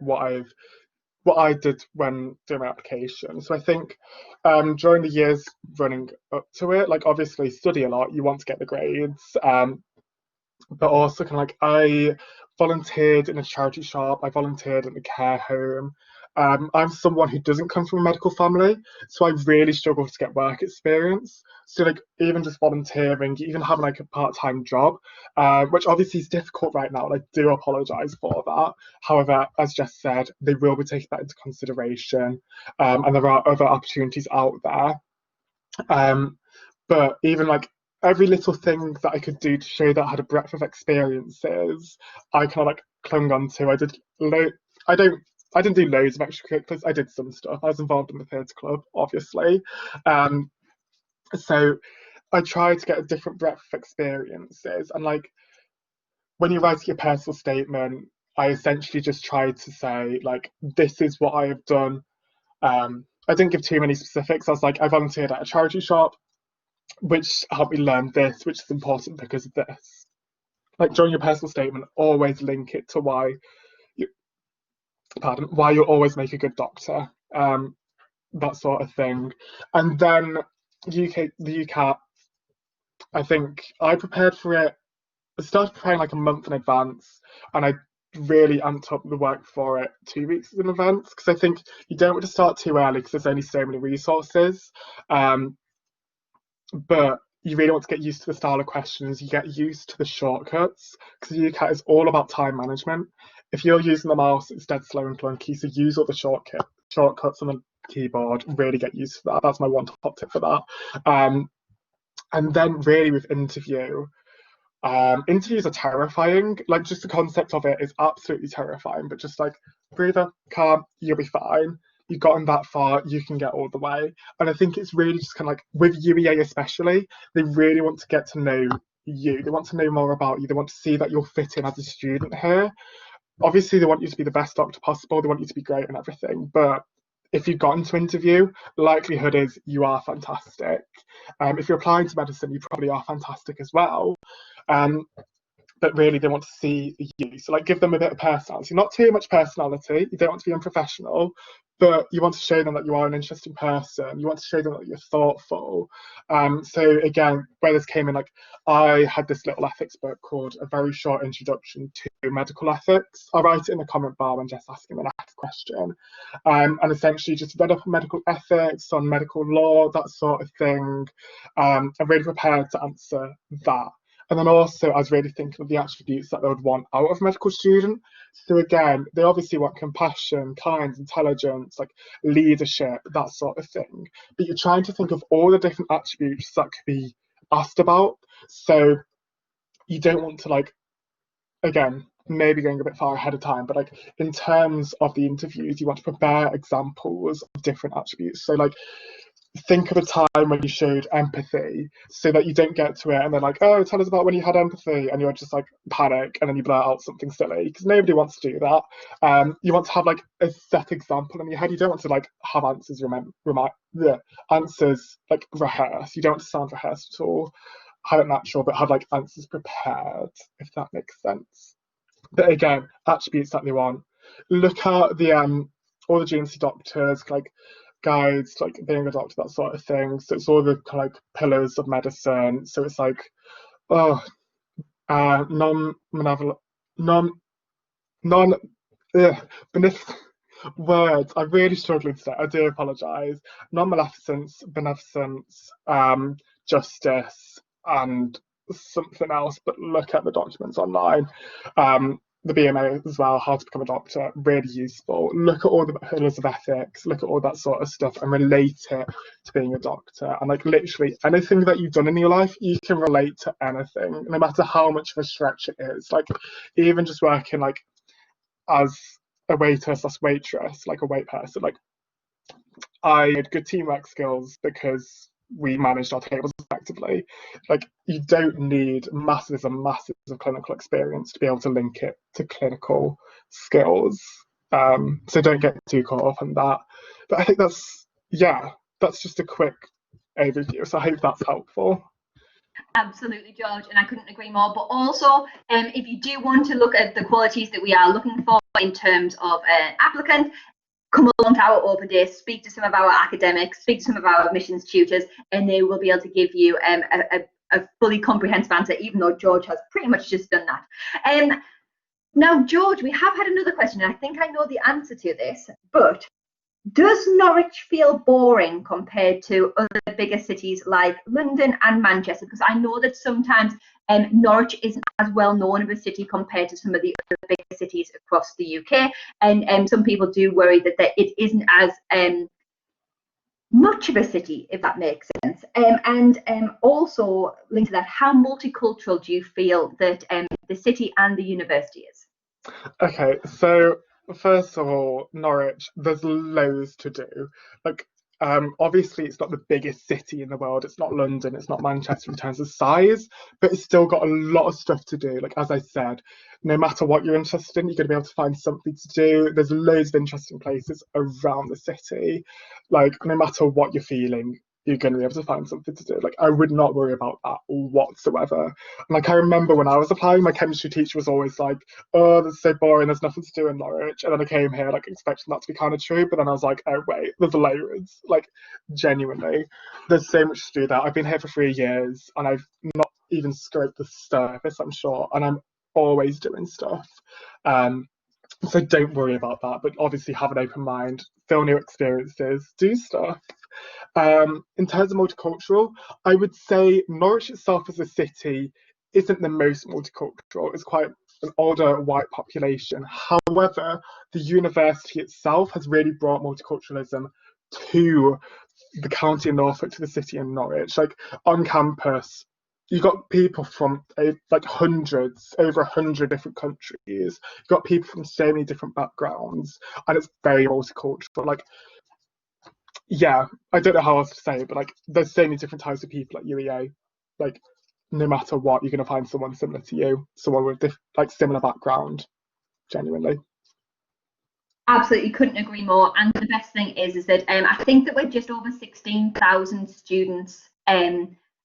what I did when doing my application. So I think during the years running up to it, like, obviously study a lot, you want to get the grades, but also kind of like, I volunteered in a charity shop, I volunteered in a care home, I'm someone who doesn't come from a medical family, so I really struggle to get work experience. So like even just volunteering, even having like a part-time job, which obviously is difficult right now, and I do apologise for that. However, as Jess said, they will be taking that into consideration, and there are other opportunities out there. But even like every little thing that I could do to show that I had a breadth of experiences, I kind of like clung on to. I don't. I didn't do loads of extracurriculars. I did some stuff. I was involved in the theatre club, obviously. Um, so I tried to get a different breadth of experiences. And like when you write your personal statement, I essentially just tried to say like, this is what I have done. I didn't give too many specifics. I was like, I volunteered at a charity shop, which helped me learn this, which is important because of this. Like during your personal statement, always link it to you, why you'll always make a good doctor, that sort of thing. And then the UCAT, I think I prepared for it. I started preparing like a month in advance, and I really amped up the work for it 2 weeks in advance because I think you don't want to start too early because there's only so many resources. But you really want to get used to the style of questions. You get used to the shortcuts because the UCAT is all about time management. If you're using the mouse, it's dead slow and clunky. So use all the shortcuts on the keyboard. Really get used to that. That's my one top tip for that. And then really with interviews are terrifying. Like just the concept of it is absolutely terrifying. But just like breather, calm, you'll be fine. You've gotten that far, you can get all the way. And I think it's really just kind of like with UEA especially, they really want to get to know you. They want to know more about you. They want to see that you'll fit in as a student here. Obviously, they want you to be the best doctor possible. They want you to be great and everything. But if you've gotten to interview, the likelihood is you are fantastic. If you're applying to medicine, you probably are fantastic as well. But really they want to see you. So like give them a bit of personality, not too much personality. You don't want to be unprofessional, but you want to show them that you are an interesting person. You want to show them that you're thoughtful. So again, where this came in, like I had this little ethics book called A Very Short Introduction to Medical Ethics. I'll write it in the comment bar when Jess asking the next question. And essentially just read up on medical ethics, on medical law, that sort of thing. I'm really prepared to answer that. And then also, I was really thinking of the attributes that they would want out of a medical student. So again, they obviously want compassion, kind, intelligence, like leadership, that sort of thing. But you're trying to think of all the different attributes that could be asked about. So you don't want to like, again, maybe going a bit far ahead of time, but like in terms of the interviews, you want to prepare examples of different attributes. So like, think of a time when you showed empathy so that you don't get to it and they're like, oh, tell us about when you had empathy, and you're just like panic and then you blurt out something silly because nobody wants to do that. You want to have like a set example in your head. You don't want to like have answers answers like rehearsed. You don't want to sound rehearsed at all. Have it natural, but have like answers prepared, if that makes sense. But again, attributes that they want. Look at the all the GMC doctors, like guides, like being a doctor, that sort of thing. So it's all the kind of like pillars of medicine. So it's like, non-malevolent, beneficent words. I'm really struggling today. I do apologise. Non-maleficence, beneficence, justice, and something else. But look at the documents online. The BMA as well, how to become a doctor, really useful. Look at all the pillars of ethics, look at all that sort of stuff and relate it to being a doctor. And like literally anything that you've done in your life, you can relate to anything, no matter how much of a stretch it is. Like even just working like as a waitress, like a wait person, like I had good teamwork skills because we managed our tables effectively. Like you don't need masses and masses of clinical experience to be able to link it to clinical skills. So don't get too caught up on that. But I think that's just a quick overview. So I hope that's helpful. Absolutely, George, and I couldn't agree more. But also, if you do want to look at the qualities that we are looking for in terms of an applicant, come along to our open day, speak to some of our academics, speak to some of our admissions tutors, and they will be able to give you a fully comprehensive answer, even though George has pretty much just done that. Now, George, we have had another question. I think I know the answer to this, but does Norwich feel boring compared to other bigger cities like London and Manchester? Because I know that sometimes Norwich isn't as well known of a city compared to some of the other bigger cities across the UK, and some people do worry that it isn't as much of a city, if that makes sense. And also linked to that, how multicultural do you feel that the city and the university is? Okay, so first of all, Norwich, there's loads to do. Like, obviously, it's not the biggest city in the world. It's not London. It's not Manchester in terms of size, but it's still got a lot of stuff to do. Like, as I said, no matter what you're interested in, you're going to be able to find something to do. There's loads of interesting places around the city. Like, no matter what you're feeling, you're going to be able to find something to do. Like, I would not worry about that whatsoever. And like, I remember when I was applying, my chemistry teacher was always like, oh, that's so boring, there's nothing to do in Norwich. And then I came here like expecting that to be kind of true, but then I was like, oh wait, there's loads. Like, genuinely, there's so much to do there. I've been here for 3 years and I've not even scraped the surface, I'm sure, and I'm always doing stuff. So don't worry about that, but obviously have an open mind, feel new experiences, do stuff. In terms of multicultural, I would say Norwich itself as a city isn't the most multicultural. It's quite an older white population. However, the university itself has really brought multiculturalism to the county of Norfolk, to the city of Norwich. Like, on campus, you've got people from like hundreds, over 100 different countries. You've got people from so many different backgrounds, and it's very multicultural. Like, yeah, I don't know how else to say it, but like, there's so many different types of people at UEA. Like, no matter what, you're going to find someone similar to you, someone with like similar background, genuinely. Absolutely, couldn't agree more. And the best thing is that I think that we're just over 16,000 students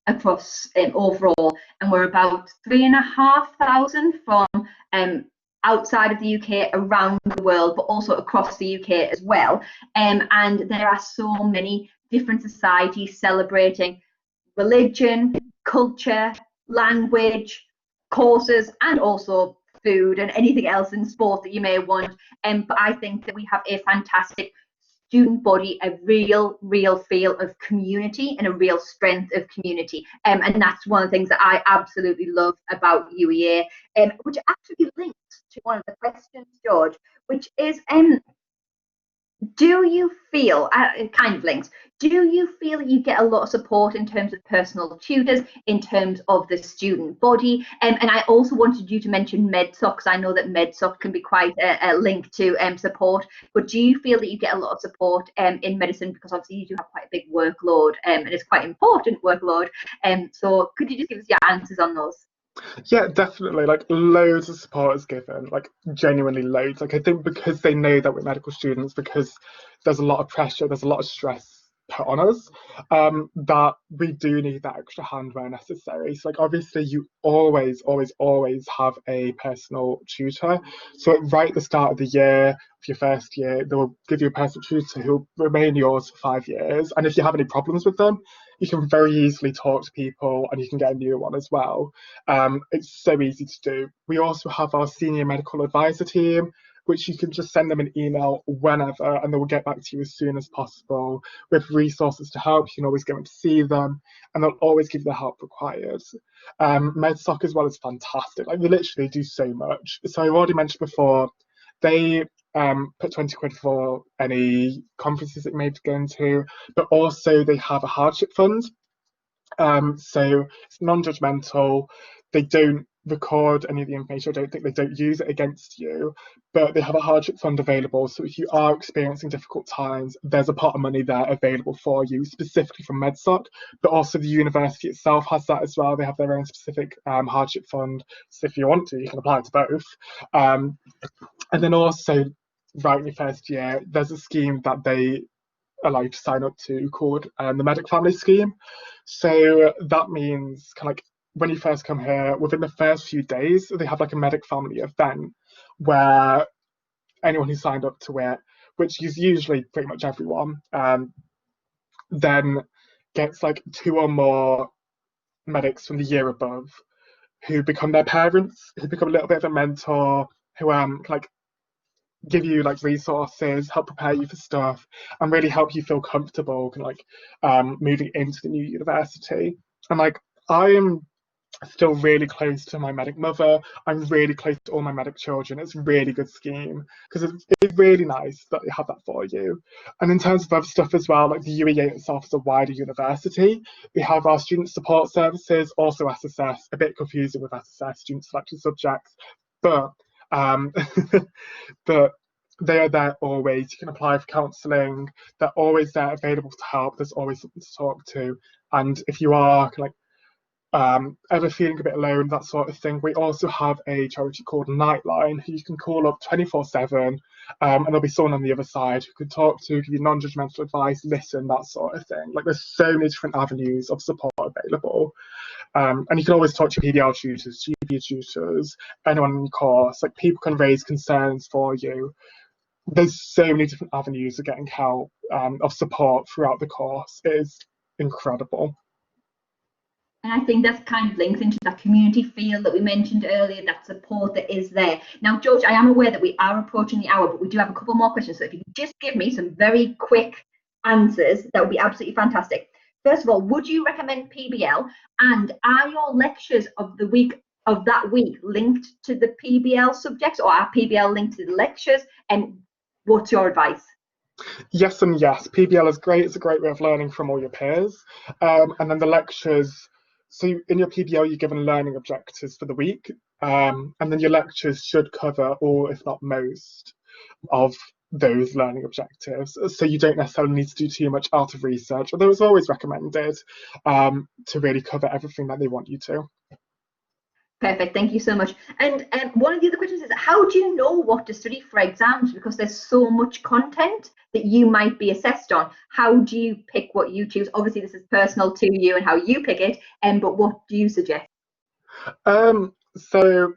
across overall, and we're about 3,500 from outside of the UK, around the world, but also across the UK as well. And there are so many different societies celebrating religion, culture, language, courses, and also food and anything else in sport that you may want. But I think that we have a fantastic student body, a real feel of community and a real strength of community. And that's one of the things that I absolutely love about UEA, which actually links to one of the questions, George, which is do you feel, it kind of links, do you feel that you get a lot of support in terms of personal tutors, in terms of the student body? And I also wanted you to mention MedSoc, because I know that MedSoc can be quite a link to support, but do you feel that you get a lot of support in medicine? Because obviously you do have quite a big workload, and it's quite important workload. So could you just give us your answers on those? Yeah, definitely. Like, loads of support is given, like genuinely loads. Like, I think because they know that we're medical students, because there's a lot of pressure, there's a lot of stress put on us, that we do need that extra hand where necessary. So like, obviously you always have a personal tutor. So right at the start of the year, for your first year, they will give you a personal tutor who will remain yours for 5 years. And if you have any problems with them, you can very easily talk to people and you can get a new one as well. It's so easy to do. We also have our senior medical advisor team, which you can just send them an email whenever and they will get back to you as soon as possible with resources to help. You can always go and see them and they'll always give you the help required. MedSoc as well is fantastic. Like, they literally do so much. So I already mentioned before, they put 20 quid for any conferences that you may have to go into, but also they have a hardship fund. So it's non-judgmental. They don't record any of the information. I don't think they don't use it against you, but they have a hardship fund available. So if you are experiencing difficult times, there's a pot of money there available for you, specifically from MedSoc, but also the university itself has that as well. They have their own specific hardship fund. So if you want to, you can apply to both. And then also, right in your first year, there's a scheme that they allow you to sign up to called the Medic Family Scheme. So that means kind of like when you first come here, within the first few days, they have like a Medic Family event where anyone who signed up to it, which is usually pretty much everyone, then gets like 2 or more medics from the year above who become their parents, who become a little bit of a mentor, who like give you like resources, help prepare you for stuff, and really help you feel comfortable like moving into the new university. And like I am still really close to my medic mother. I'm really close to all my medic children. It's a really good scheme because it's really nice that they have that for you. And in terms of other stuff as well, like the UEA itself is a wider university. We have our student support services, also SSS, a bit confusing with SSS, student selected subjects, but but they are there always. You can apply for counselling. They're always there available to help. There's always something to talk to. And if you are like ever feeling a bit alone, that sort of thing, we also have a charity called Nightline who you can call up 24/7, and there'll be someone on the other side who can talk to, give you non-judgmental advice, listen, that sort of thing. Like there's so many different avenues of support available, and you can always talk to PBL tutors, GP tutors, anyone in your course. Like people can raise concerns for you. There's so many different avenues of getting help, of support throughout the course. It is incredible. And I think that's kind of links into that community feel that we mentioned earlier, that support that is there. Now, George, I am aware that we are approaching the hour, but we do have a couple more questions. So if you could just give me some very quick answers, that would be absolutely fantastic. First of all, would you recommend PBL? And are your lectures of the week of that week linked to the PBL subjects, or are PBL linked to the lectures? And what's your advice? Yes and yes. PBL is great. It's a great way of learning from all your peers. And then the lectures, so in your PBL, you're given learning objectives for the week. And then your lectures should cover all, if not most, of those learning objectives. So you don't necessarily need to do too much out of research, although it's always recommended to really cover everything that they want you to. Perfect, thank you so much. And one of the other questions is, how do you know what to study for exams? Because there's so much content that you might be assessed on. How do you pick what you choose? Obviously, this is personal to you and how you pick it, but what do you suggest? So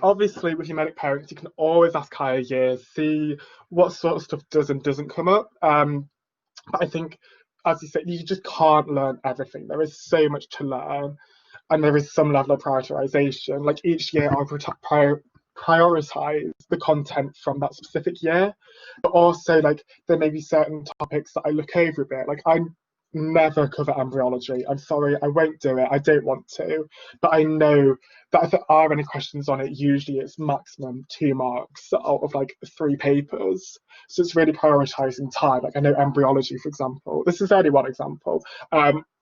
obviously with your medic parents, you can always ask higher years, see what sort of stuff does and doesn't come up. But I think, as you said, you just can't learn everything. There is so much to learn. And there is some level of prioritization. Like each year, I prioritize the content from that specific year, but also like there may be certain topics that I look over a bit. Like I never cover embryology. I'm sorry, I won't do it. I don't want to, but I know that if there are any questions on it, usually it's maximum 2 marks out of like 3 papers. So it's really prioritizing time. Like I know embryology, for example. This is only one example.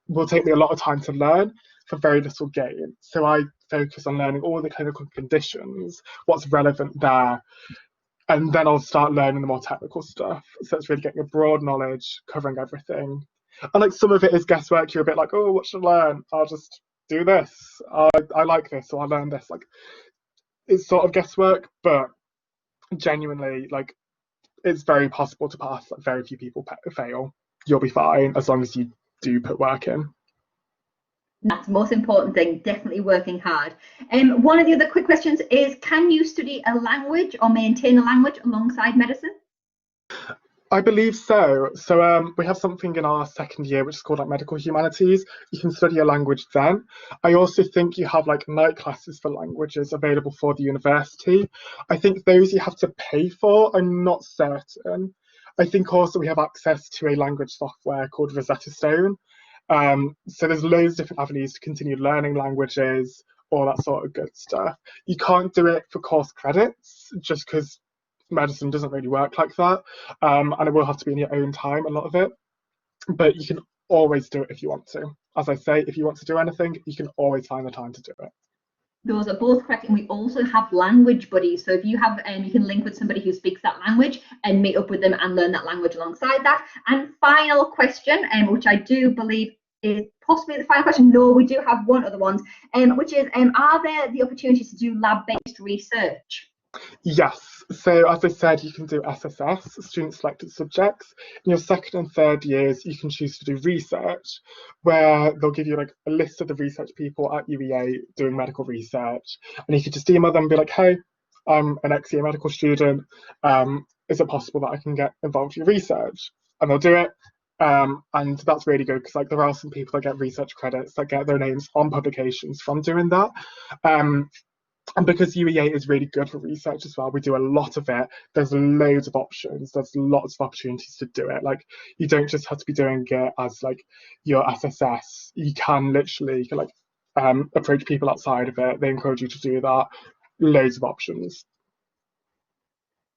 Will take me a lot of time to learn for very little gain. So I focus on learning all the clinical conditions, what's relevant there, and then I'll start learning the more technical stuff. So it's really getting a broad knowledge, covering everything. And like some of it is guesswork. You're a bit like, oh, what should I learn? I'll just do this. I like this, so I'll learn this. Like it's sort of guesswork, but genuinely, like it's very possible to pass. Like very few people fail. You'll be fine as long as you do put work in. That's the most important thing, definitely working hard. One of the other quick questions is, can you study a language or maintain a language alongside medicine? I believe so. So we have something in our second year which is called like medical humanities. You can study a language then. I also think you have like night classes for languages available for the university. I think those you have to pay for. I'm not certain. I think also we have access to a language software called Rosetta Stone. So there's loads of different avenues to continue learning languages, all that sort of good stuff. You can't do it for course credits just because medicine doesn't really work like that, and it will have to be in your own time, a lot of it. But you can always do it if you want to. As I say, if you want to do anything, you can always find the time to do it. Those are both correct, and we also have language buddies. So if you have, you can link with somebody who speaks that language and meet up with them and learn that language alongside that. And final question, which I do believe is possibly the final question. No, we do have one other one, which is, are there the opportunities to do lab-based research? Yes, so as I said, you can do SSS, student selected subjects. In your second and third years, you can choose to do research, where they'll give you like a list of the research people at UEA doing medical research, and you can just email them and be like, hey, I'm an ex-year medical student, is it possible that I can get involved in your research? And they'll do it. And that's really good because like there are some people that get research credits that get their names on publications from doing that. And because UEA is really good for research as well, we do a lot of it. There's loads of options. There's lots of opportunities to do it. Like, you don't just have to be doing it as like your SSS. You can literally approach people outside of it. They encourage you to do that. Loads of options.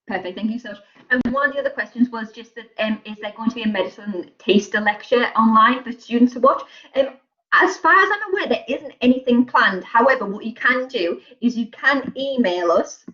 Perfect, thank you so much. And one of the other questions was just that is there going to be a medicine taster lecture online for students to watch? As far as I'm aware, there isn't anything planned. However, what you can do is you can email us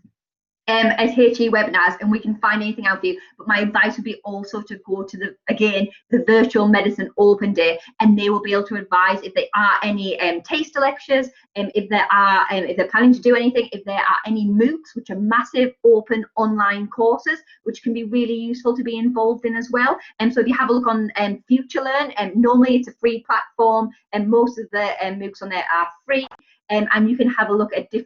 as HE webinars, and we can find anything out for you. But my advice would be also to go to the virtual medicine open day, and they will be able to advise if there are any taster lectures, if they're planning to do anything, if there are any MOOCs, which are massive open online courses, which can be really useful to be involved in as well. And so if you have a look on FutureLearn, normally it's a free platform, and most of the MOOCs on there are free. And you can have a look at the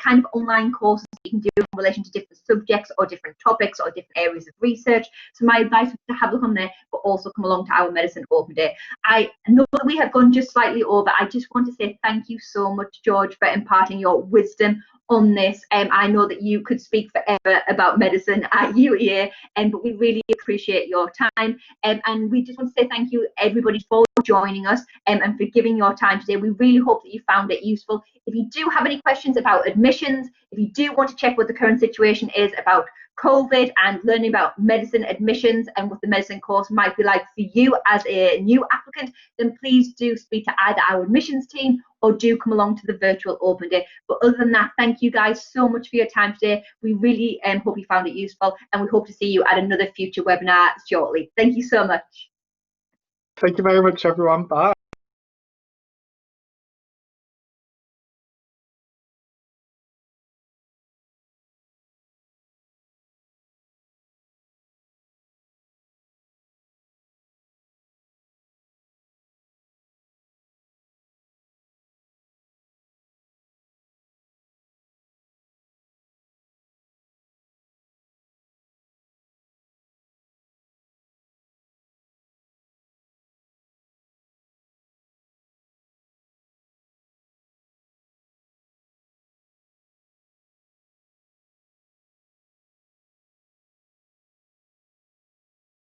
kind of online courses you can do in relation to different subjects or different topics or different areas of research. So my advice would be to have a look on there, but also come along to our Medicine Open Day. I know that we have gone just slightly over. I just want to say thank you so much, George, for imparting your wisdom on this. I know that you could speak forever about medicine at UEA, but we really appreciate your time. And we just want to say thank you, everybody, for joining us and for giving your time today. We really hope that you found it useful. If you do have any questions about admissions, if you do want to check what the current situation is about COVID and learning about medicine admissions and what the medicine course might be like for you as a new applicant, then please do speak to either our admissions team or do come along to the virtual open day. But other than that, thank you guys so much for your time today. We really hope you found it useful, and we hope to see you at another future webinar shortly. Thank you so much. Thank you very much, everyone. Bye.